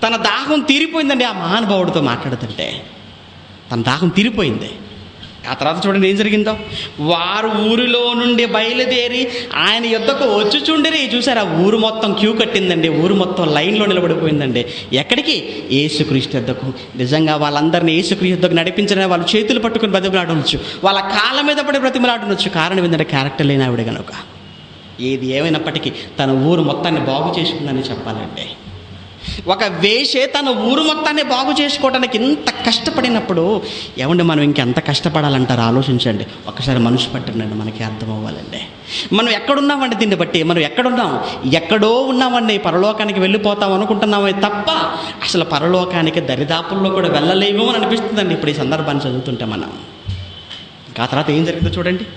తన దాహం తీరిపోయిందండి. ఆ మహానుభావుడితో మాట్లాడుతుంటే తన దాహం తీరిపోయింది. ఆ తర్వాత చూడండి ఏం జరిగిందో. వారు ఊరిలో నుండి బయలుదేరి ఆయన యొద్దకు వచ్చుచుండిరి. చూసారా, ఊరు మొత్తం క్యూ కట్టిందండి, ఊరు మొత్తం లైన్లో నిలబడిపోయిందండి. ఎక్కడికి? యేసుక్రీస్తు యొద్దకు. నిజంగా వాళ్ళందరినీ యేసుక్రీస్తు యొద్దకు నడిపించిన వాళ్ళు చేతులు పట్టుకుని బ్రతిమలాడవచ్చు, వాళ్ళ కాళ్ళ మీద పడి బ్రతిమలాడవచ్చు. కారణం ఏంటంటే క్యారెక్టర్ లేని ఆవిడ కనుక. ఏది ఏమైనప్పటికీ తన ఊరు మొత్తాన్ని బాగు చేసుకుందని చెప్పాలంటే, ఒక వేషే తన ఊరు మొత్తాన్ని బాగు చేసుకోవడానికి ఇంత కష్టపడినప్పుడు ఏమండి మనం ఇంకెంత కష్టపడాలంటారు? ఆలోచించండి ఒకసారి. మనసు పట్టండి, మనకి అర్థం అవ్వాలండి. మనం ఎక్కడున్నామండి? దీన్ని బట్టి మనం ఎక్కడున్నాం? ఎక్కడో ఉన్నామండి. పరలోకానికి వెళ్ళిపోతాం అనుకుంటున్నామే తప్ప అసలు పరలోకానికి దరిదాపుల్లో కూడా వెళ్ళలేమో అని అనిపిస్తుందండి ఇప్పుడు ఈ సందర్భాన్ని చదువుతుంటే మనం. ఆ తర్వాత ఏం జరిగిందో చూడండి.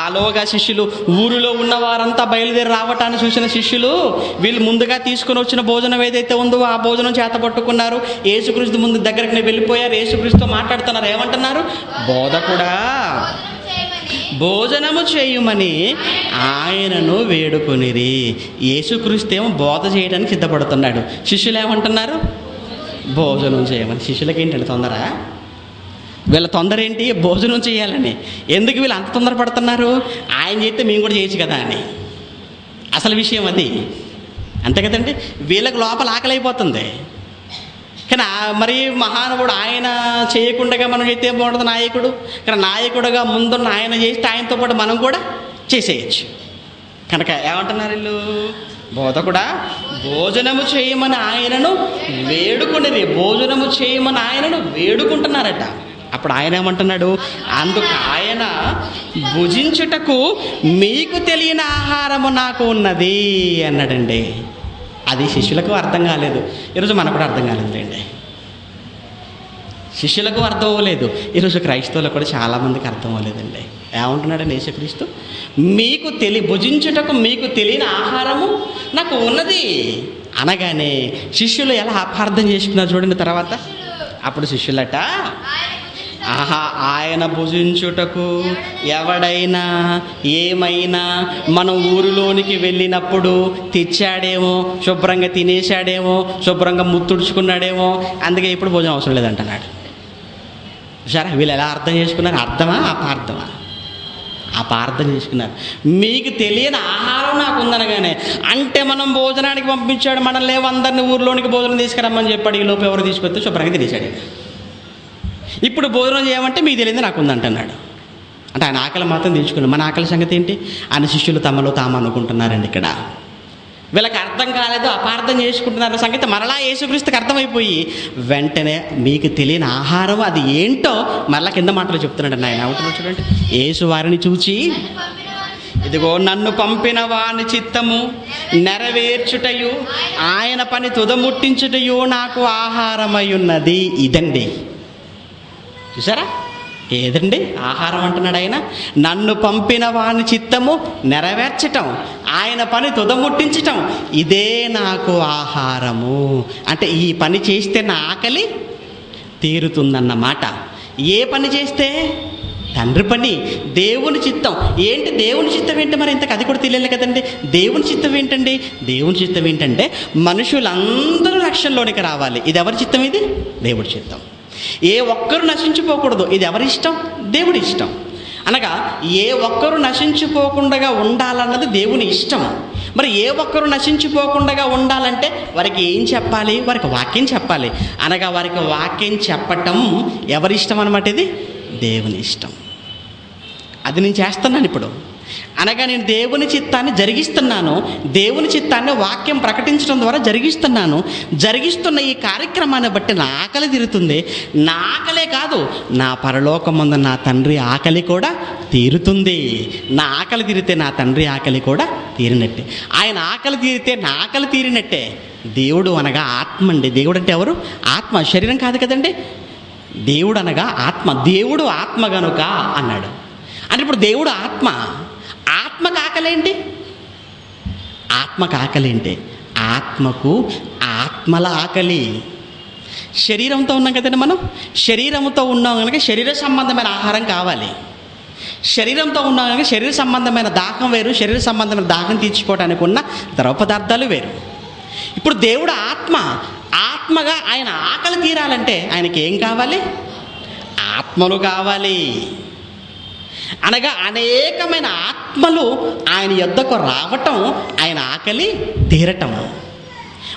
ఆలోగా శిష్యులు, ఊరిలో ఉన్న వారంతా బయలుదేరి రావటాన్ని చూసిన శిష్యులు వీళ్ళు ముందుగా తీసుకుని వచ్చిన భోజనం ఏదైతే ఉందో ఆ భోజనం చేత పట్టుకున్నారు. యేసుక్రీస్తు ముందు దగ్గరికి వెళ్ళిపోయారు. యేసుక్రీస్తుతో మాట్లాడుతున్నారు. ఏమంటున్నారు? బోధకుడా, భోజనము చేయమని ఆయనను వేడుకొనిరి. యేసుక్రీస్తు ఏమో బోధ చేయడానికి సిద్ధపడుతున్నాడు. శిష్యులు ఏమంటున్నారు? భోజనం చేయమని. శిష్యులకి ఏంటంటే తొందర? వీళ్ళ తొందర ఏంటి? భోజనం చేయాలని. ఎందుకు వీళ్ళు అంత తొందరపడుతున్నారు? ఆయన చేస్తే మేము కూడా చేయొచ్చు కదా అని. అసలు విషయం అది, అంతే కదండి. వీళ్ళకి లోపల ఆకలి అయిపోతుంది. కానీ మరి మహానుభావుడు ఆయన చేయకుండా మనం చేస్తే బాగుంటుంది నాయకుడు. కానీ నాయకుడుగా ముందున్న ఆయన చేస్తే ఆయనతో పాటు మనం కూడా చేసేయచ్చు. కనుక ఏమంటున్నారు వీళ్ళు? బోధకుడా, భోజనము చేయమని ఆయనను వేడుకునేది. భోజనము చేయమని ఆయనను వేడుకుంటున్నారట. అప్పుడు ఆయన ఏమంటున్నాడు? అందుకు ఆయన, భుజించుటకు మీకు తెలియని ఆహారము నాకు ఉన్నది అన్నాడండి. అది శిష్యులకు అర్థం కాలేదు. ఈరోజు మనకు కూడా అర్థం కాలేదులేండి. శిష్యులకు అర్థం అవ్వలేదు. ఈరోజు క్రైస్తవులకు కూడా చాలామందికి అర్థం అవ్వలేదండి. ఏమంటున్నాడండి యేసుక్రీస్తు? భుజించుటకు మీకు తెలియని ఆహారము నాకు ఉన్నది అనగానే శిష్యులు ఎలా అపార్థం చేసుకున్నారు చూడండి. తర్వాత అప్పుడు శిష్యులట, ఆయన భుజించుటకు ఎవడైనా ఏమైనా మనం ఊరిలోనికి వెళ్ళినప్పుడు తెచ్చాడేమో, శుభ్రంగా తినేశాడేమో, శుభ్రంగా ముత్తుడుచుకున్నాడేమో, అందుకే ఇప్పుడు భోజనం అవసరం లేదంటున్నాడు. సరే, వీళ్ళు ఎలా అర్థం చేసుకున్నారు? అర్థమా అపార్థమా? అపార్థం చేసుకున్నారు. మీకు తెలియని ఆహారం నాకు ఉందనగానే, అంటే మనం భోజనానికి పంపించాడు, మనం లేవు అందరినీ ఊరిలోనికి భోజనం తీసుకురమ్మని చెప్పాడు. ఈ లోపు ఎవరు తీసుకొస్తే శుభ్రంగా తినేశాడు. ఇప్పుడు భోజనం చేయమంటే మీకు తెలియదు నాకు ఉందంటున్నాడు. అంటే ఆయన ఆకలి మాత్రం తీర్చుకున్నాడు. మన ఆకలి సంగతి ఏంటి? ఆయన శిష్యులు తమలో తాము అనుకుంటున్నారండి. ఇక్కడ వీళ్ళకి అర్థం కాలేదు, అపార్థం చేసుకుంటున్నారు సంగతి మరలా యేసుక్రీస్తుకి అర్థమైపోయి వెంటనే మీకు తెలియని ఆహారం అది ఏంటో మరలా కింద మాటలు చెప్తున్నాడు ఆయన. అవుతున్నాడు చూడండి. యేసు వారిని చూచి, ఇదిగో నన్ను పంపిన వాని చిత్తము నెరవేర్చుటయు ఆయన పని తుదముట్టించుటయు నాకు ఆహారమై ఉన్నది. ఇదండి, చూసారా? ఏదండి ఆహారం అంటున్నాడు ఆయన? నన్ను పంపిన వాని చిత్తము నెరవేర్చటం, ఆయన పని తుదముట్టించటం, ఇదే నాకు ఆహారము. అంటే ఈ పని చేస్తే నా ఆకలి తీరుతుందన్నమాట. ఏ పని చేస్తే? తండ్రి పని, దేవుని చిత్తం. ఏంటి దేవుని చిత్తం ఏంటి? మరి ఇంతకు అది కూడా తెలియలే కదండి. దేవుని చిత్తం ఏంటండి? దేవుని చిత్తం ఏంటంటే మనుషులందరూ రక్షణలోనికి రావాలి. ఇది ఎవరి చిత్తం? ఇది దేవుడి చిత్తం. ఏ ఒక్కరు నశించిపోకూడదు. ఇది ఎవరి ఇష్టం? దేవుడి ఇష్టం. అనగా ఏ ఒక్కరు నశించిపోకుండా ఉండాలన్నది దేవుని ఇష్టం. మరి ఏ ఒక్కరు నశించిపోకుండా ఉండాలంటే వారికి ఏం చెప్పాలి? వారికి వాక్యం చెప్పాలి. అనగా వారికి వాక్యం చెప్పటం ఎవరి ఇష్టం అన్నమాట? ఇది దేవుని ఇష్టం. అది నేను చేస్తున్నాను ఇప్పుడు. అనగా నేను దేవుని చిత్తాన్ని జరిగిస్తున్నాను. దేవుని చిత్తాన్ని వాక్యం ప్రకటించడం ద్వారా జరిగిస్తున్న ఈ కార్యక్రమాన్ని బట్టి నా ఆకలి తీరుతుంది. నా ఆకలే కాదు, నా పరలోకమందు నా తండ్రి ఆకలి కూడా తీరుతుంది. నా ఆకలి తీరితే నా తండ్రి ఆకలి కూడా తీరినట్టే. ఆయన ఆకలి తీరితే నా ఆకలి తీరినట్టే. దేవుడు అనగా ఆత్మ అండి. దేవుడు అంటే ఎవరు? ఆత్మ, శరీరం కాదు కదండి. దేవుడు అనగా ఆత్మ, దేవుడు ఆత్మ గనుక అన్నాడు. అంటే ఇప్పుడు దేవుడు ఆత్మ, ఆత్మకు ఆకలేంటి? ఆత్మకు ఆకలేంటి? ఆత్మకు ఆత్మల ఆకలి. శరీరంతో ఉన్నాం కదండి మనం, శరీరంతో ఉన్నాం కనుక శరీర సంబంధమైన ఆహారం కావాలి. శరీరంతో ఉన్నాం కనుక శరీర సంబంధమైన దాహం వేరు, శరీర సంబంధమైన దాహం తీర్చుకోవడానికి ఉన్న ద్రవ పదార్థాలు వేరు. ఇప్పుడు దేవుడు ఆత్మ, ఆత్మగా ఆయన ఆకలి తీరాలంటే ఆయనకి ఏం కావాలి? ఆత్మలు కావాలి. అనగా అనేకమైన ఆత్మలు ఆయన యొద్దకు రావటం ఆయన ఆకలి తీరటం.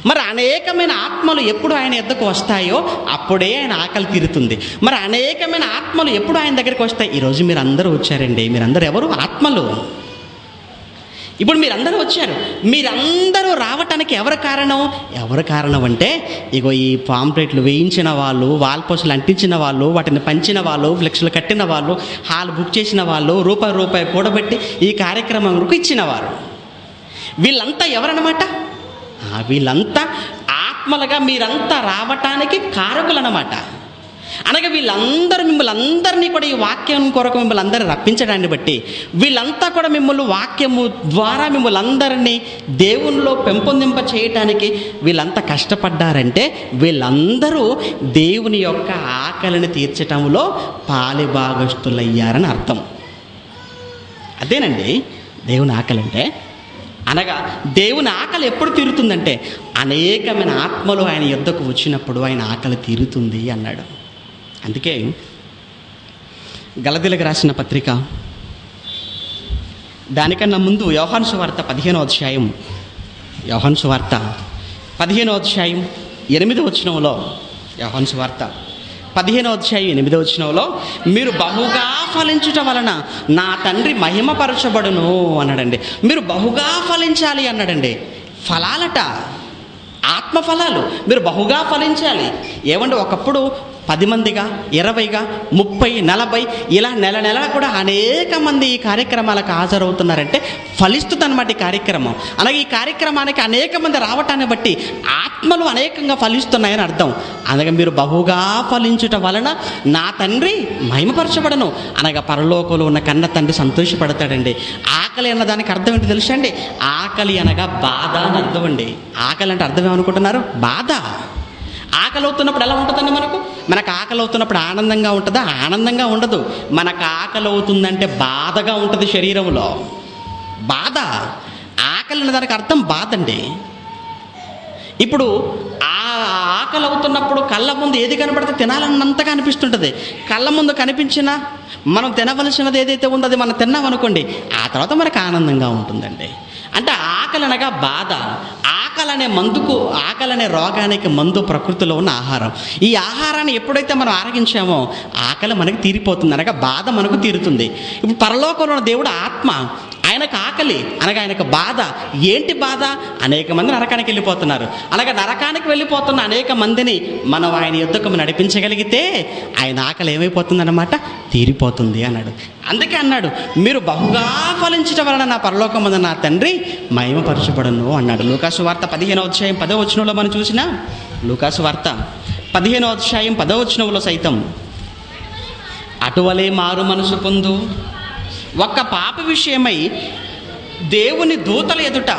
మరి అనేకమైన ఆత్మలు ఎప్పుడు ఆయన యొద్దకు వస్తాయో అప్పుడే ఆయన ఆకలి తీరుతుంది. మరి అనేకమైన ఆత్మలు ఎప్పుడు ఆయన దగ్గరికి వస్తాయి? ఈరోజు మీరు అందరూ వచ్చారండి. మీరందరూ ఎవరు? ఆత్మలు. ఇప్పుడు మీరందరూ వచ్చారు. మీరందరూ రావటానికి ఎవరు కారణం? ఎవరు కారణం అంటే ఇగో ఈ పాంప్లెట్లు వేయించిన వాళ్ళు, వాల్ పోస్టులు అంటించిన వాళ్ళు, వాటిని పంచిన వాళ్ళు, ఫ్లెక్స్లు కట్టిన వాళ్ళు, హాల్ బుక్ చేసిన వాళ్ళు, రూపాయి కూడబెట్టి ఈ కార్యక్రమంకు ఇచ్చిన వారు, వీళ్ళంతా ఎవరన్నమాట? వీళ్ళంతా ఆత్మలుగా మీరంతా రావటానికి కారకులన్నమాట. అనగా వీళ్ళందరూ మిమ్మల్ని అందరినీ కూడా ఈ వాక్యం కొరకు మిమ్మల్ని అందరూ రప్పించడాన్ని బట్టి వీళ్ళంతా కూడా మిమ్మల్ని వాక్యము ద్వారా మిమ్మల్ని అందరినీ దేవునిలో పెంపొందింప చేయటానికి వీళ్ళంతా కష్టపడ్డారంటే వీళ్ళందరూ దేవుని యొక్క ఆకలిని తీర్చటంలో పాలిభాగస్తులయ్యారని అర్థం. అదేనండి దేవుని ఆకలి అంటే. అనగా దేవుని ఆకలి ఎప్పుడు తీరుతుందంటే అనేకమైన ఆత్మలు ఆయన యొద్దకు వచ్చినప్పుడు ఆయన ఆకలి తీరుతుంది అన్నాడు. అందుకే గలతీయులకు రాసిన పత్రిక దానికన్నా ముందు యోహాను సువార్త 15వ అధ్యాయం, యోహాను సువార్త 15వ అధ్యాయం 8వ వచనంలో, యోహాను సువార్త 15వ అధ్యాయం 8వ వచనంలో మీరు బహుగా ఫలించుట వలన నా తండ్రి మహిమపరచబడును అన్నాడండి. మీరు బహుగా ఫలించాలి అన్నాడండి. ఫలాలట, ఆత్మఫలాలు. మీరు బహుగా ఫలించాలి. ఏమంటే ఒకప్పుడు 10 మందిగా, 20గా, 30, 40 ఇలా నెల కూడా అనేక మంది ఈ కార్యక్రమాలకు హాజరవుతున్నారంటే ఫలిస్తుంది అన్నమాట ఈ కార్యక్రమం. అలాగే ఈ కార్యక్రమానికి అనేక మంది రావటాన్ని బట్టి ఆత్మలు అనేకంగా ఫలిస్తున్నాయని అర్థం. అనగా మీరు బహుగా ఫలించుట వలన నా తండ్రి మహిమపరచబడను. అనగా పరలోకంలో ఉన్న కన్న తండ్రి సంతోషపడతాడండి. ఆకలి అన్నదానికి అర్థం ఏంటి తెలుసా అండి? ఆకలి అనగా బాధ అని అర్థం అండి. ఆకలి అంటే అర్థం ఏమనుకుంటున్నారు? బాధ. ఆకలి అవుతున్నప్పుడు ఎలా ఉంటుందండి? మనకు ఆకలి అవుతున్నప్పుడు ఆనందంగా ఉంటుందా? ఆనందంగా ఉండదు. మనకు ఆకలి అవుతుందంటే బాధగా ఉంటుంది శరీరంలో. బాధ. ఆకలి అనే దానికి అర్థం బాధ అండి. ఇప్పుడు ఆ ఆకలి అవుతున్నప్పుడు కళ్ళ ముందు ఏది కనపడితే తినాలన్నంతగా అనిపిస్తుంటుంది. కళ్ళ ముందు కనిపించినా మనం తినవలసినది ఏదైతే ఉందో అది మనం తిన్నామనుకోండి, ఆ తర్వాత మనకు ఆనందంగా ఉంటుందండి. అంటే ఆకలి అనగా బాధ. ఆకలి అనే మందుకు, ఆకలి అనే రోగానికి మందు ప్రకృతిలో ఉన్న ఆహారం. ఈ ఆహారాన్ని ఎప్పుడైతే మనం ఆరగించామో ఆకలి మనకు తీరిపోతుంది, అనగా బాధ మనకు తీరుతుంది. ఇప్పుడు పరలోకంలో ఉన్న దేవుడు ఆత్మ, ఆయనకు ఆకలి అనగా ఆయనకు బాధ. ఏంటి బాధ? అనేక మంది నరకానికి వెళ్ళిపోతున్నారు. అలాగే నరకానికి వెళ్ళిపోతున్న అనేక మందిని మనం ఆయన యుద్ధకు నడిపించగలిగితే ఆయన ఆకలి ఏమైపోతుందన్నమాట? తీరిపోతుంది అన్నాడు. అందుకే అన్నాడు మీరు బహుగా ఫలించటం వలన నా పరలోకమందు నా తండ్రి మహిమపరచబడును అన్నాడు. లూకాసు వార్త 15వ అధ్యాయం 10వ వచనంలో మనం చూసినా, లూకాసు వార్త 15వ అధ్యాయం 10వ వచనంలో సైతం అటువలే మారు మనసు పొందు, ఒక్క పాప విషయమై దేవుని దూతల ఎదుట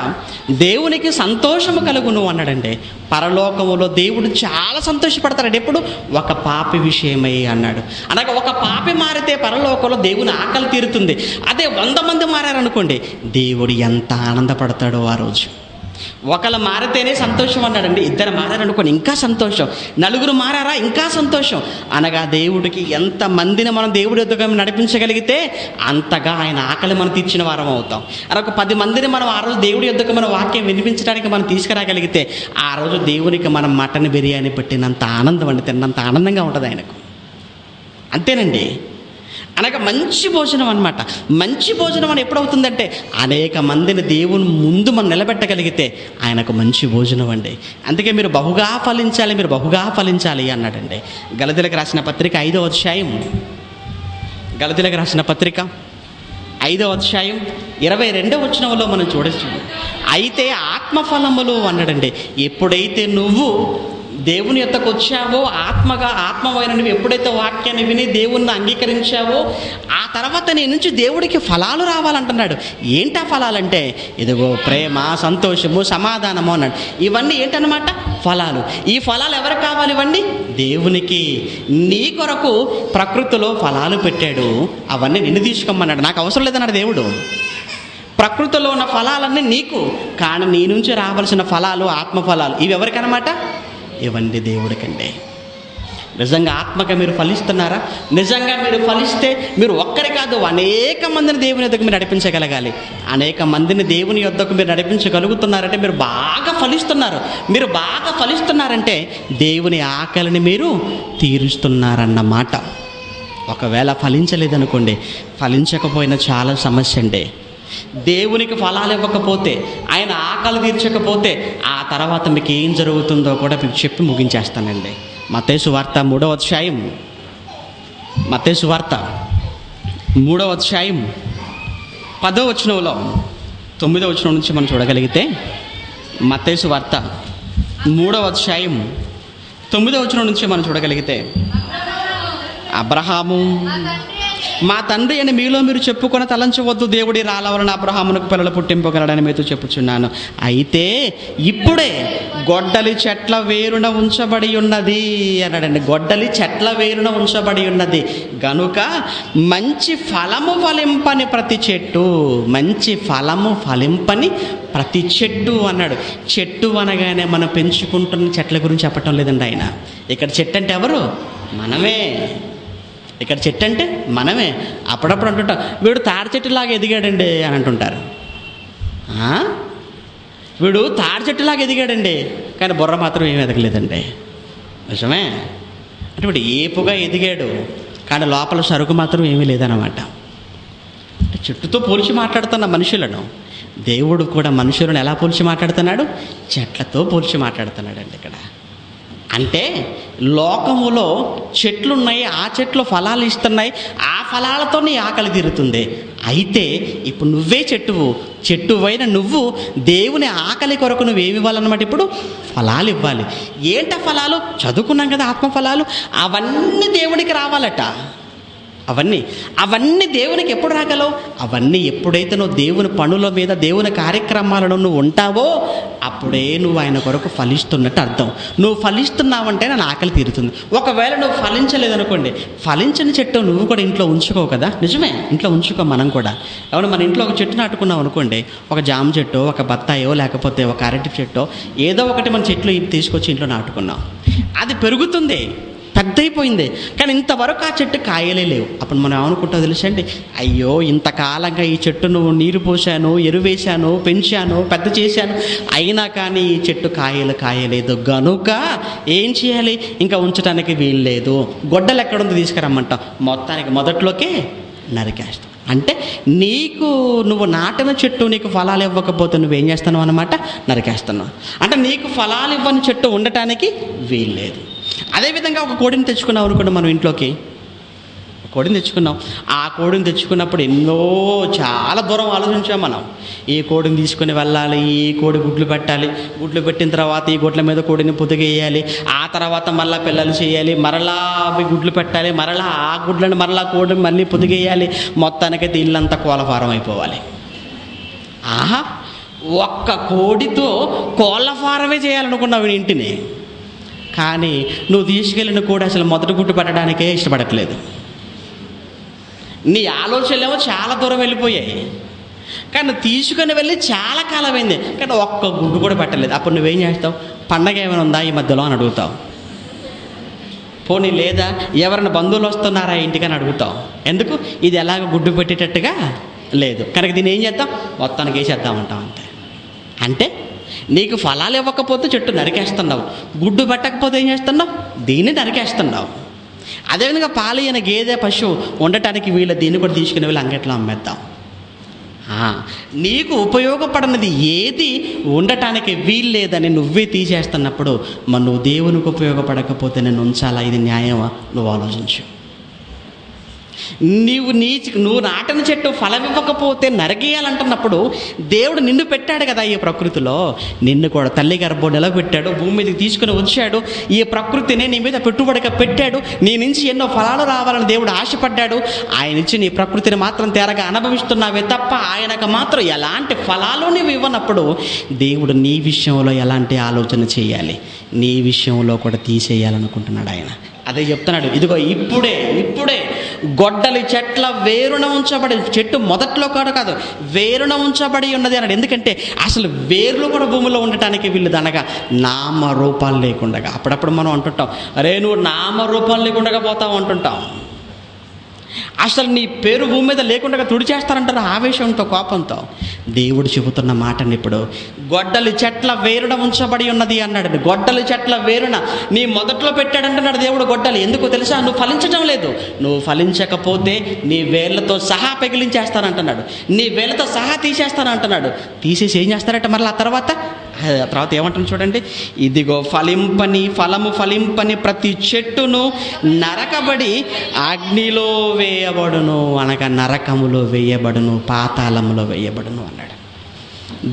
దేవునికి సంతోషము కలుగును అన్నాడండి. పరలోకములో దేవుడు చాలా సంతోషపడతాడు. ఎప్పుడు? ఒక పాపి విషయమై అన్నాడు. అనగా ఒక పాపి మారితే పరలోకంలో దేవుని ఆకలి తీరుతుంది. అదే 100 మంది మారారనుకోండి, దేవుడు ఎంత ఆనందపడతాడో ఆ రోజు. ఒకళ్ళు మారితేనే సంతోషం అన్నాడండి. 2 మారారనుకోండి ఇంకా సంతోషం, 4 మారారా ఇంకా సంతోషం. అనగా దేవుడికి ఎంత మందిని మనం దేవుడి యొద్దకు నడిపించగలిగితే అంతగా ఆయన ఆకలి మనం తీర్చిన వారం అవుతాం. అలా ఒక 10 మందిని మనం ఆ రోజు దేవుడి యొద్దకు మన వాక్యం వినిపించడానికి మనం తీసుకురాగలిగితే ఆ రోజు దేవునికి మనం మటన్ బిర్యానీ పెట్టినంత ఆనందం అండి, తిన్నంత ఆనందంగా ఉంటుంది ఆయనకు. అంతేనండి. అనగా మంచి భోజనం అన్నమాట. మంచి భోజనం అని ఎప్పుడవుతుందంటే అనేక మందిని దేవుని ముందు మనం నిలబెట్టగలిగితే ఆయనకు మంచి భోజనం అండి. అందుకే మీరు బహుగా ఫలించాలి, మీరు బహుగా ఫలించాలి అన్నాడండి. గలతీయులకు రాసిన పత్రిక 5వ అధ్యాయం, గలతీయులకు రాసిన పత్రిక 5వ అధ్యాయం 22వ వచనంలో మనం చూడొచ్చు. అయితే ఆత్మఫలములు అన్నాడండి. ఎప్పుడైతే నువ్వు దేవుని యొద్దకు వచ్చావో, ఆత్మవైన నువ్వు ఎప్పుడైతే వాక్యాన్ని విని దేవుణ్ణి అంగీకరించావో ఆ తర్వాత నీ నుంచి దేవుడికి ఫలాలు రావాలంటున్నాడు. ఏంటా ఫలాలంటే ఇదిగో ప్రేమ, సంతోషము, సమాధానము అన్నాడు. ఇవన్నీ ఏంటన్నమాట? ఫలాలు. ఈ ఫలాలు ఎవరికి కావాలి? ఇవన్నీ దేవునికి. నీ కొరకు ప్రకృతిలో ఫలాలు పెట్టాడు, అవన్నీ నిన్ను తీసుకోమన్నాడు. నాకు అవసరం లేదన్నాడు దేవుడు. ప్రకృతిలో ఉన్న ఫలాలన్నీ నీకు, కానీ నీ నుంచి రావాల్సిన ఫలాలు ఆత్మఫలాలు ఇవి ఎవరికనమాట? ఇవన్నీ దేవుడికండి. నిజంగా ఆత్మగా మీరు ఫలిస్తున్నారా? నిజంగా మీరు ఫలిస్తే మీరు ఒక్కరి కాదు, అనేక మందిని దేవుని యొద్దకు మీరు నడిపించగలగాలి. అనేక మందిని దేవుని యొద్దకు మీరు నడిపించగలుగుతున్నారంటే మీరు బాగా ఫలిస్తున్నారు. మీరు బాగా ఫలిస్తున్నారంటే దేవుని ఆకలిని మీరు తీరుస్తున్నారన్నమాట. ఒకవేళ ఫలించలేదనుకోండి, ఫలించకపోయినా చాలా సమస్య అండి. దేవునికి ఫలాలు ఇవ్వకపోతే, ఆయన ఆకలి తీర్చకపోతే ఆ తర్వాత మీకు ఏం జరుగుతుందో కూడా మీకు చెప్పి ముగించేస్తానండి. మత్తయి సువార్త 3వ అధ్యాయం, మత్తయి సువార్త 3వ అధ్యాయం 10వ వచనంలో 9వ వచనం నుంచి మనం చూడగలిగితే, మత్తయి సువార్త 3వ అధ్యాయం 9వ వచనం నుంచి మనం చూడగలిగితే, అబ్రహాము మా తండ్రి అని మీలో మీరు చెప్పుకొని తలంచవద్దు, దేవుడి రాళ్ళ వలన అబ్రహామునకు పిల్లలు పుట్టింపగలడని మీతో చెప్పుచున్నాను. అయితే ఇప్పుడే గొడ్డలి చెట్ల వేరున ఉంచబడి ఉన్నది అన్నాడండి. గొడ్డలి చెట్ల వేరున ఉంచబడి ఉన్నది గనుక మంచి ఫలము ఫలింపని ప్రతి చెట్టు, మంచి ఫలము ఫలింపని ప్రతి చెట్టు అన్నాడు. చెట్టు అనగానే మనం పెంచుకుంటున్న చెట్ల గురించి చెప్పటం లేదండి ఆయన. ఇక్కడ చెట్టు అంటే ఎవరు? మనమే. ఇక్కడ చెట్టు అంటే మనమే. అప్పుడప్పుడు అంటుంటాం, వీడు తాడి చెట్టులాగా ఎదిగాడండి అని అంటుంటారు. వీడు తాడి చెట్టులాగా ఎదిగాడండి, కానీ బుర్ర మాత్రం ఏమి ఎదగలేదండి. నిజమే. అంటే వీడు ఏపుగా ఎదిగాడు, కానీ లోపల సరుకు మాత్రం ఏమీ లేదన్నమాట. చెట్టుతో పోల్చి మాట్లాడుతున్న మనుషులను దేవుడు కూడా మనుషులను ఎలా పోల్చి మాట్లాడుతున్నాడు? చెట్లతో పోల్చి మాట్లాడుతున్నాడండి ఇక్కడ. అంటే లోకములో చెట్లు ఉన్నాయి, ఆ చెట్లు ఫలాలు ఇస్తున్నాయి, ఆ ఫలాలతో నీ ఆకలి తీరుతుంది. అయితే ఇప్పుడు నువ్వే చెట్టువైన నువ్వు దేవుని ఆకలి కొరకు నువ్వేమి ఇవ్వాలన్నమాట? ఇప్పుడు ఫలాలు ఇవ్వాలి. ఏంట ఫలాలు? చదువుకున్నాం కదా, ఆత్మఫలాలు. అవన్నీ దేవునికి రావాలట. అవన్నీ దేవునికి ఎప్పుడు రాగలవు? అవన్నీ ఎప్పుడైతే నువ్వు దేవుని పనుల మీద, దేవుని కార్యక్రమాలను నువ్వు ఉంటావో అప్పుడే నువ్వు ఆయన కొరకు ఫలిస్తున్నట్టు అర్థం. నువ్వు ఫలిస్తున్నావంటే నా ఆకలి తీరుతుంది. ఒకవేళ నువ్వు ఫలించలేదనుకోండి, ఫలించని చెట్టు నువ్వు కూడా ఇంట్లో ఉంచుకోవు కదా. నిజమే, ఇంట్లో ఉంచుకో. మనం కూడా అవును, మన ఇంట్లో ఒక చెట్టు నాటుకున్నాం అనుకోండి, ఒక జామ చెట్టు, ఒక బత్తాయో, లేకపోతే ఒక అరటి చెట్టో, ఏదో ఒకటి మన చెట్లు తీసుకొచ్చి ఇంట్లో నాటుకున్నాం. అది పెరుగుతుంది, పెద్ద అయిపోయింది, కానీ ఇంతవరకు ఆ చెట్టు కాయలే లేవు. అప్పుడు మనం ఏమనుకుంటాం తెలుసండి? అయ్యో, ఇంతకాలంగా ఈ చెట్టు నువ్వు నీరు పోసాను, ఎరువేశాను, పెంచాను, పెద్ద చేశాను, అయినా కానీ ఈ చెట్టు కాయలేదు గనుక ఏం చేయాలి? ఇంకా ఉంచడానికి వీలు లేదు. గొడ్డలు ఎక్కడుందో తీసుకురమ్మంటాం, మొత్తానికి మొదట్లోకే నరికేస్తాం. అంటే నువ్వు నాటిన చెట్టు నీకు ఫలాలు ఇవ్వకపోతే నువ్వేం చేస్తున్నావు అన్నమాట? నరికేస్తున్నావు. అంటే నీకు ఫలాలు ఇవ్వని చెట్టు ఉండటానికి వీల్లేదు. అదేవిధంగా ఒక కోడిని తెచ్చుకున్నాం అనుకోండి, మనం ఇంట్లోకి కోడిని తెచ్చుకున్నాం. ఆ కోడిని తెచ్చుకున్నప్పుడు చాలా దూరం ఆలోచించాం మనం. ఈ కోడిని తీసుకుని వెళ్ళాలి, ఈ కోడి గుడ్లు పెట్టాలి, గుడ్లు పెట్టిన తర్వాత ఈ గుడ్ల మీద కోడిని పొదిగేయాలి, ఆ తర్వాత మళ్ళీ పిల్లలు చేయాలి, మరలా అవి గుడ్లు పెట్టాలి, మరలా ఆ గుడ్లను మరలా కోడిని మళ్ళీ పొదిగేయాలి. మొత్తానికైతే ఇల్లంతా కోళ్ళఫారం అయిపోవాలి. ఒక్క కోడితో కోళ్ళఫారమే చేయాలనుకున్నావు ఇంటిని, కానీ నువ్వు తీసుకెళ్ళిన కోడి అసలు మొదటి గుడ్డు పెట్టడానికే ఇష్టపడట్లేదు. నీ ఆలోచనలేమో చాలా దూరం వెళ్ళిపోయాయి, కానీ తీసుకుని వెళ్ళి చాలా కాలం అయింది, కానీ ఒక్క గుడ్డు కూడా పెట్టలేదు. అప్పుడు నువ్వేం చేస్తావు? పండగ ఏమైనా ఉందా ఈ మధ్యలో అని అడుగుతావు. పోనీ లేదా ఎవరైనా బంధువులు వస్తున్నారా ఇంటికని అడుగుతావు. ఎందుకు? ఇది ఎలాగ గుడ్డు పెట్టేటట్టుగా లేదు కనుక దీన్ని ఏం చేద్దాం? మొత్తానికి వేసేద్దామంటాం అంతే. అంటే నీకు ఫలాలు ఇవ్వకపోతే చెట్టు నరికేస్తున్నావు, గుడ్డు పెట్టకపోతే ఏం చేస్తున్నావు? దీన్ని నరికేస్తున్నావు. అదేవిధంగా పాలు అయిన గేదె, పశువు ఉండటానికి వీళ్ళ దీన్ని కూడా తీసుకుని వెళ్ళి అంగట్లో అమ్మేద్దాం. నీకు ఉపయోగపడినది ఏది ఉండటానికి వీలు లేదని నువ్వే తీసేస్తున్నప్పుడు మరి నువ్వు దేవునికి ఉపయోగపడకపోతే నేను ఉంచాలా? ఇది న్యాయమా? నువ్వు ఆలోచించు. నువ్వు నాటిన చెట్టు ఫలం ఇవ్వకపోతే నరికేయాలంటున్నప్పుడు దేవుడు నిన్ను పెట్టాడు కదా ఈ ప్రకృతిలో, నిన్ను కూడా తల్లి గర్భం నిలబెట్టాడు, భూమి మీదకి తీసుకుని వచ్చాడు, ఈ ప్రకృతిని నీ మీద పెట్టుబడిగా పెట్టాడు, నీ నుంచి ఎన్నో ఫలాలు రావాలని దేవుడు ఆశపడ్డాడు. ఆయన నుంచి నీ ప్రకృతిని మాత్రం తేరగా అనుభవిస్తున్నావే తప్ప ఆయనకు మాత్రం ఎలాంటి ఫలాలు నువ్వు ఇవ్వనప్పుడు దేవుడు నీ విషయంలో ఎలాంటి ఆలోచన చేయాలి, నీ విషయంలో కూడా తీసేయాలనుకుంటున్నాడు ఆయన. అదే చెప్తున్నాడు, ఇదిగో ఇప్పుడే గొడ్డలి చెట్ల వేరున ఉంచబడి, చెట్టు మొదట్లో కూడా కాదు వేరున ఉంచబడి ఉన్నది అన్నాడు. ఎందుకంటే అసలు వేర్లు కూడా భూమిలో ఉండటానికి వీళ్ళు అనగా నామరూపాలు లేకుండా. అప్పుడప్పుడు మనం అంటుంటాం, అరే నువ్వు నామరూపాలు లేకుండా పోతావు అంటుంటాం. అసలు నీ పేరు భూమి మీద లేకుండా తుడిచేస్తారంటారు ఆవేశంతో, కోపంతో. దేవుడు చెబుతున్న మాటని ఇప్పుడు గొడ్డలి చెట్ల వేరున ఉంచబడి ఉన్నది అన్నాడు. గొడ్డలి చెట్ల వేరున నీ మొదట్లో పెట్టాడంటున్నాడు దేవుడు గొడ్డలి. ఎందుకు తెలుసా? నువ్వు ఫలించడం లేదు, నువ్వు ఫలించకపోతే నీ వేళ్లతో సహా పెగిలించేస్తానంటున్నాడు, నీ వేళ్లతో సహా తీసేస్తానంటున్నాడు. తీసేసి ఏం చేస్తారంటే మరలా ఆ తర్వాత ఏమంటుంది చూడండి, ఇదిగో ఫలము ఫలింపని ప్రతి చెట్టును నరకబడి అగ్నిలో వేయబడును, అనగా నరకములో వేయబడును, పాతాళములో వేయబడును అన్నాడు.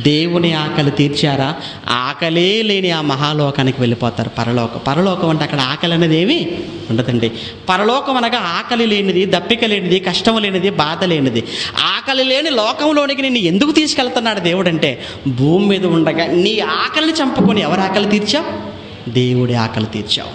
దేవుని ఆకలి తీర్చారా, ఆకలే లేని ఆ మహాలోకానికి వెళ్ళిపోతారు. పరలోకం అంటే అక్కడ ఆకలి అనేది ఏమీ ఉండదండి. పరలోకం అనగా ఆకలి లేనిది, దప్పిక లేనిది, కష్టం లేనిది, బాధ లేనిది. ఆకలి లేని లోకంలోనికి నిన్ను ఎందుకు తీసుకెళ్తున్నాడు దేవుడు అంటే, భూమి మీద ఉండగా నీ ఆకలిని చంపుకొని ఎవరి ఆకలి తీర్చావు? దేవుడి ఆకలి తీర్చావు.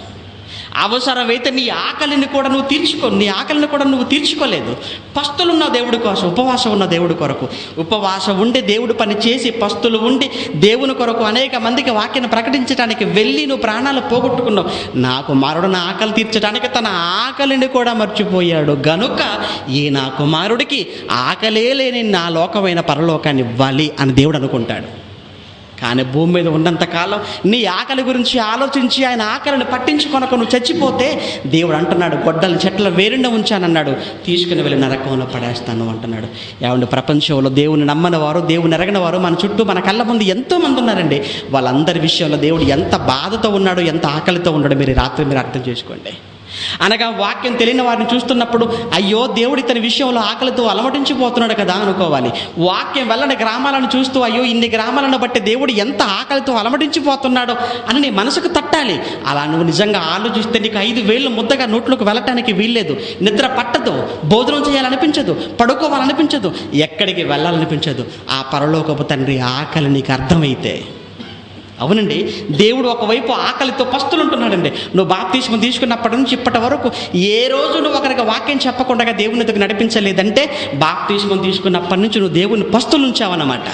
అవసరమైతే నీ ఆకలిని కూడా నువ్వు తీర్చుకో, నీ ఆకలిని కూడా నువ్వు తీర్చుకోలేదు. పస్తులున్న దేవుడి కోసం, ఉపవాసం ఉన్న దేవుడి కొరకు, ఉపవాసం ఉండి దేవుడు పని చేసి పస్తులు ఉండి దేవుని కొరకు అనేక మందికి వాక్యాన్ని ప్రకటించడానికి వెళ్ళి నువ్వు ప్రాణాలు పోగొట్టుకున్నావు. నా కుమారుడు నా ఆకలి తీర్చడానికి తన ఆకలిని కూడా మర్చిపోయాడు గనుక ఈ నా కుమారుడికి ఆకలే లేని నా లోకమైన పరలోకాన్ని ఇవ్వాలి అని దేవుడు అనుకుంటాడు. కానీ భూమి మీద ఉన్నంతకాలం నీ ఆకలి గురించి ఆలోచించి ఆయన ఆకలిని పట్టించుకొనక నువ్వు చచ్చిపోతే దేవుడు అంటున్నాడు, గొడ్డలి చెట్ల వేరుండ ఉంచానన్నాడు, తీసుకుని వెళ్ళి నరకంలో పడేస్తాను అంటున్నాడు. ఏమంటే ప్రపంచంలో దేవుని నమ్మని వారు, దేవుని ఎరగని వారు మన చుట్టూ మన కళ్ళ ముందు ఎంతోమంది ఉన్నారండి. వాళ్ళందరి విషయంలో దేవుడు ఎంత బాధతో ఉన్నాడు, ఎంత ఆకలితో ఉన్నాడు మీరు రాత్రి మీరు అర్థం చేసుకోండి. అనగా వాక్యం తెలియని వారిని చూస్తున్నప్పుడు అయ్యో దేవుడు ఇతని విషయంలో ఆకలితో అలమటించిపోతున్నాడు కదా అనుకోవాలి. వాక్యం వెళ్ళని గ్రామాలను చూస్తూ అయ్యో ఇన్ని గ్రామాలను బట్టి దేవుడు ఎంత ఆకలితో అలమటించిపోతున్నాడో అని నీ మనసుకు తట్టాలి. అలా నువ్వు నిజంగా ఆలోచిస్తే నీకు 5 వేళ్ళు ముద్దగా నోట్లోకి వెళ్ళటానికి వీల్లేదు. నిద్ర పట్టదు, భోజనం చేయాలనిపించదు, పడుకోవాలనిపించదు, ఎక్కడికి వెళ్ళాలనిపించదు. ఆ పరలోకపు తండ్రి ఆకలి నీకు అర్థమైతే, అవునండి, దేవుడు ఒకవైపు ఆకలితో పస్తులు ఉంటున్నాడండి. నువ్వు బాప్తిస్మం తీసుకున్నప్పటి నుంచి ఇప్పటి వరకు ఏ రోజు నువ్వు ఒకరికి వాక్యం చెప్పకుండా దేవుని దగ్గర నడిపించలేదంటే బాప్తిస్మం తీసుకున్నప్పటి నుంచి నువ్వు దేవుని పస్తులు ఉంచావన్నమాట.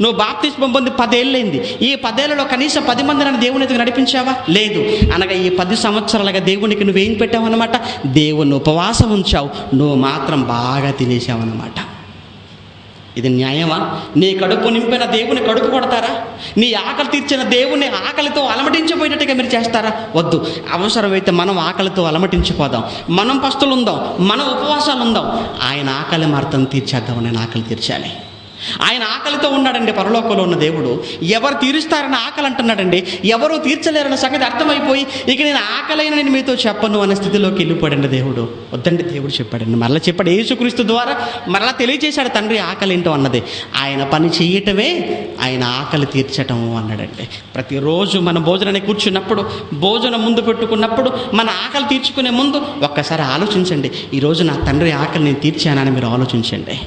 నువ్వు బాప్తిస్మం పొంది 10 ఏళ్ళైంది. ఈ 10 ఏళ్లలో కనీసం 10 మందిని దేవుని దగ్గర నడిపించావా? లేదు. అనగా ఈ 10 సంవత్సరాలుగా దేవునికి నువ్వేం పెట్టావన్నమాట? దేవుని ఉపవాసం ఉంచావు, నువ్వు మాత్రం బాగా తినేసావన్నమాట. ఇది న్యాయమా? నీ కడుపు నింపిన దేవుని కడుపు కొడతారా? నీ ఆకలి తీర్చిన దేవుని ఆకలితో అలమటించిపోయినట్టుగా మీరు చేస్తారా? వద్దు. అవసరమైతే మనం ఆకలితో అలమటించిపోదాం, మనం పస్తులు ఉందాం, మనం ఉపవాసాలు ఉందాం. ఆయన ఆకలి మార్తం తీర్చేద్దాం. నేను ఆకలి తీర్చాలి. ఆయన ఆకలితో ఉన్నాడండి పరలోకంలో ఉన్న దేవుడు. ఎవరు తీరుస్తారని ఆకలి అంటున్నాడండి, ఎవరు తీర్చలేరన్న సంగతి అర్థమైపోయి ఇక నేను ఆకలైన నేను మీతో చెప్పను అనే స్థితిలోకి వెళ్ళిపోయాడండి దేవుడు. వద్దండి దేవుడు చెప్పాడండి, మరలా చెప్పాడు. యేసుక్రీస్తు ద్వారా మరలా తెలియజేశాడు తండ్రి ఆకలి ఏంటో అన్నది. ఆయన పని చేయటమే ఆయన ఆకలి తీర్చటం అన్నాడండి. ప్రతిరోజు మన భోజనాన్ని కూర్చున్నప్పుడు, భోజనం ముందు పెట్టుకున్నప్పుడు, మన ఆకలి తీర్చుకునే ముందు ఒక్కసారి ఆలోచించండి, ఈరోజు నా తండ్రి ఆకలి నేను తీర్చానని మీరు ఆలోచించండి.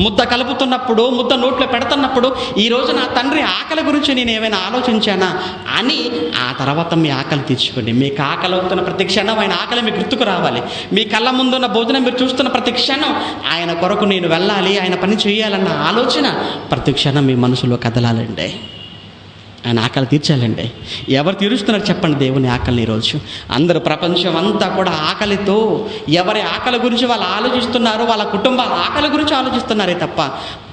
ముద్ద కలుపుతున్నప్పుడు, ముద్ద నోట్లో పెడుతున్నప్పుడు ఈరోజు నా తండ్రి ఆకలి గురించి నేను ఏమైనా ఆలోచించానా అని ఆ తర్వాత మీ ఆకలి తీర్చుకోండి. మీకు ఆకలి అవుతున్న ప్రతి క్షణం ఆయన ఆకలి మీకు గుర్తుకు రావాలి. మీ కళ్ళ ముందున్న భోజనం మీరు చూస్తున్న ప్రతి క్షణం ఆయన కొరకు నేను వెళ్ళాలి, ఆయన పని చేయాలన్న ఆలోచన ప్రతి క్షణం మీ మనసులో కదలాలండి. ఆయన ఆకలి తీర్చాలండి. ఎవరు తీరుస్తున్నారు చెప్పండి దేవుని ఆకలిని? ఈరోజు అందరూ ప్రపంచం అంతా కూడా ఆకలితో ఎవరి ఆకలి గురించి వాళ్ళు ఆలోచిస్తున్నారు, వాళ్ళ కుటుంబాల ఆకలి గురించి ఆలోచిస్తున్నారే తప్ప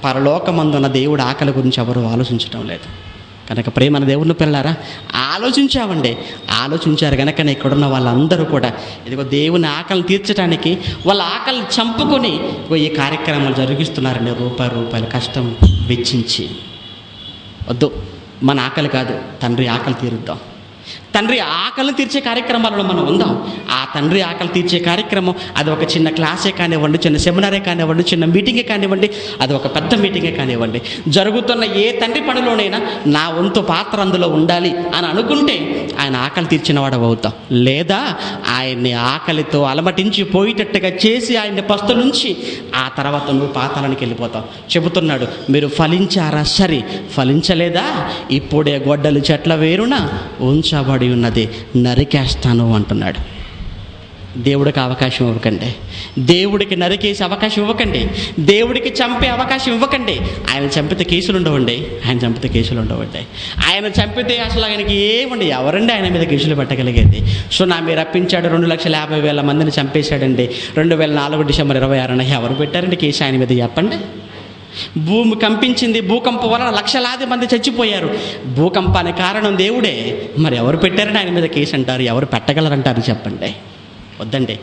పరలోకమందున్న దేవుడి ఆకలి గురించి ఎవరు ఆలోచించడం లేదు. కనుక ప్రేమ దేవుని పిల్లారా, ఆలోచించామండి. ఆలోచించారు కనుకనే ఇక్కడున్న వాళ్ళందరూ కూడా ఇదిగో దేవుని ఆకలిని తీర్చడానికి వాళ్ళ ఆకలిని చంపుకొని ఈ కార్యక్రమాలు జరిగిస్తున్నారండి. రూపాయలు కష్టం వెచ్చించి. వద్దు, మన ఆకలి కాదు, తండ్రి ఆకలి తీరుద్దాం. తండ్రి ఆకలిని తీర్చే కార్యక్రమాలలో మనం ఉందాం. ఆ తండ్రి ఆకలి తీర్చే కార్యక్రమం అది ఒక చిన్న క్లాసే కానివ్వండి, చిన్న సెమినారే కానివ్వండి, చిన్న మీటింగే కానివ్వండి, అది ఒక పెద్ద మీటింగే కానివ్వండి, జరుగుతున్న ఏ తండ్రి పనిలోనైనా నా వంతు పాత్ర అందులో ఉండాలి అని అనుకుంటే ఆయన ఆకలి తీర్చిన వాడు అవుతాం. లేదా ఆయన్ని ఆకలితో అలమటించి పోయేటట్టుగా చేసి ఆయన్ని పస్తులుంచి ఆ తర్వాత నువ్వు పాతాళానికి వెళ్ళిపోతావు. చెబుతున్నాడు, మీరు ఫలించారా? సరే. ఫలించలేదా? ఇప్పుడే గొడ్డలి చెట్ల వేరున ఉంచబడి ఉన్నది, నరికేస్తాను అంటున్నాడు. దేవుడికి అవకాశం ఇవ్వకండి. దేవుడికి నరికేసే అవకాశం ఇవ్వకండి. దేవుడికి చంపే అవకాశం ఇవ్వకండి. ఆయన చంపితే కేసులు ఉండవండి. ఆయన చంపితే అసలు ఆయనకి ఏమండి, ఎవరండి ఆయన మీద కేసులు పెట్టగలిగేది? సునామీ రప్పించాడు, 2,50,000 మందిని చంపేశాడండి. 2004 డిసెంబర్ 26న ఎవరు పెట్టారండి కేసు ఆయన మీద? చెప్పండి. భూమి కంపించింది, భూకంపం వలన లక్షలాది మంది చచ్చిపోయారు. భూకంపానికి కారణం దేవుడే. మరి ఎవరు పెట్టారని ఆయన మీద కేసు అంటారు? ఎవరు పెట్టగలరంటారు? చెప్పండి. వద్దండి.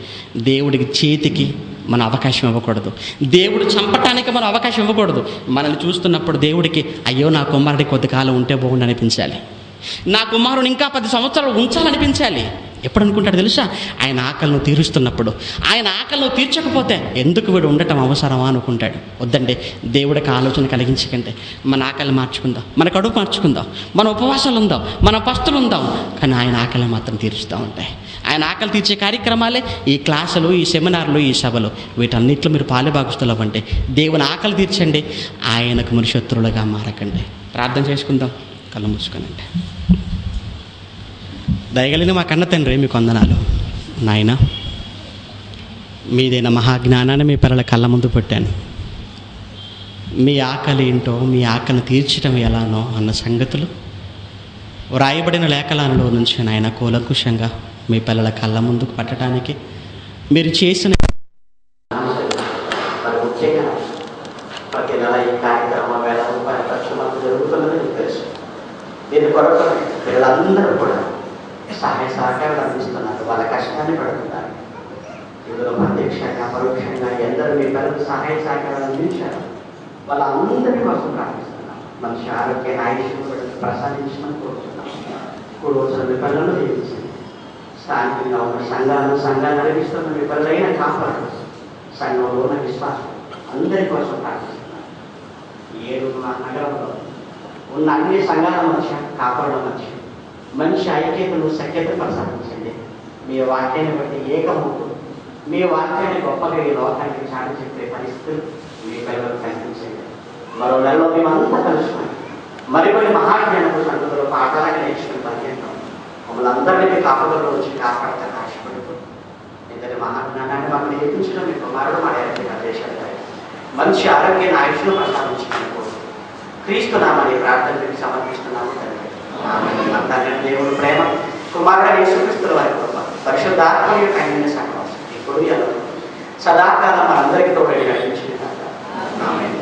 దేవుడికి చేతికి మనం అవకాశం ఇవ్వకూడదు. దేవుడు చంపటానికి మనం అవకాశం ఇవ్వకూడదు. మనల్ని చూస్తున్నప్పుడు దేవుడికి అయ్యో నా కుమారుడికి కొద్ది కాలం ఉంటే బాగుండు అనిపించాలి. నా కుమారుని ఇంకా 10 సంవత్సరాలు ఉంచాలనిపించాలి. ఎప్పుడు అనుకుంటాడు తెలుసా? ఆయన ఆకలిని తీరుస్తున్నప్పుడు. ఆయన ఆకలిని తీర్చకపోతే ఎందుకు వీడు ఉండటం అవసరమా అనుకుంటాడు. వద్దండి. దేవుడికి ఆలోచన కలిగించకండి. మన ఆకలి మార్చుకుందాం, మన కడుపు మార్చుకుందాం, మన ఉపవాసాలు ఉందాం, మన పస్తులు ఉందాం. కానీ ఆయన ఆకలి మాత్రం తీరుస్తూ ఉంటాయి. ఆయన ఆకలి తీర్చే కార్యక్రమాలే ఈ క్లాసులు, ఈ సెమినార్లు, ఈ సభలు. వీటన్నిటిలో మీరు పాలుభాగస్తులు అవ్వండి. దేవుని ఆకలి తీర్చండి. ఆయనకు మీరు శత్రువులుగా మారకండి. ప్రార్థన చేసుకుందాం. కళ్ళు మూసుకొనండి. దయగలిగిన మా కన్న తండ్రి, మీకు వందనాలు నాయన. మీదైన మహాజ్ఞానాన్ని మీ పిల్లల కళ్ళ ముందు పెట్టాను. మీ ఆకలి ఏంటో, మీ ఆకలిని తీర్చడం ఎలానో అన్న సంగతులు వ్రాయబడిన లేఖనాలలో నుంచి నాయన కూలంకుషంగా మీ పిల్లల కళ్ళ ముందుకు పట్టడానికి మీరు చేసిన ముఖ్యంగా ప్రతి నెల ఈ కార్యక్రమం వేల రూపాయల ఖర్చు మనకు జరుగుతున్నది మీకు తెలుసు. దీని కొరకు పిల్లలందరూ కూడా సహాయ సహకారాలు అందిస్తున్నారు. వాళ్ళ కష్టాన్ని పడుతున్నారు. ఇందులో ప్రత్యక్షంగా పరోక్షంగా ఎందరూ మీ పిల్లలకు సహాయ సహకారాలు అందించారు. వాళ్ళందరి కోసం ప్రార్థిస్తున్నాం. మనిషి ఆరోగ్యాన్ని ఆయుష్ను ప్రసాదించమని కోరుతున్నాం. కూడి వచ్చిన మీ పిల్లలను దీవించండి. స్థానికంగా ఉన్న సంఘాన్ని నడిపిస్తున్న మీ పిల్లలైన కాపాడు. సంఘంలో ఉన్న విశ్వాసం అందరి కోసం ప్రార్థిస్తున్నాం. 7 నగరంలో ఉన్న అన్ని సంఘాల మధ్య కాపాడడం మధ్య మనిషి ఐక్యతను సఖ్యతను ప్రసాదించండి. మీ వాక్యాన్ని బట్టి ఏకమవుతూ మీ వాక్యాన్ని గొప్పగా ఈ లోకానికి చాటి చెప్పే పరిస్థితులు మీ పిల్లలకు కల్పించండి. మరో నెలలో మేమంతా కలుసుకొని మరికొన్ని మహాజ్ఞానపు సంగతులు పాఠాలకు నేర్చుకుని పర్యంతం మమ్మల్ని అందరినీ కాపుదలలో వచ్చి కాపాడతా ఆశపడుతూ ఇద్దరి మహాజ్ఞానాన్ని మమ్మల్ని ఏపించడం మీ కుమారుడు మా దేశాలు మంచి ఆరోగ్యాన్ని ఆయుష్ను ప్రసాదించమని కోరుతూ క్రీస్తు నామని ప్రార్థనకి సమర్పిస్తున్నాము తండ్రి. తండ్రి దేవుడు ప్రేమ, కుమారుడు యేసుక్రీస్తుల వారి కృప, పరిశుద్ధాత్మ యొక్క అన్యోన్య సహవాసం ఇప్పుడు సదాకాలం మనందరికీ తోడై నడిపించింది. ఆమేన్.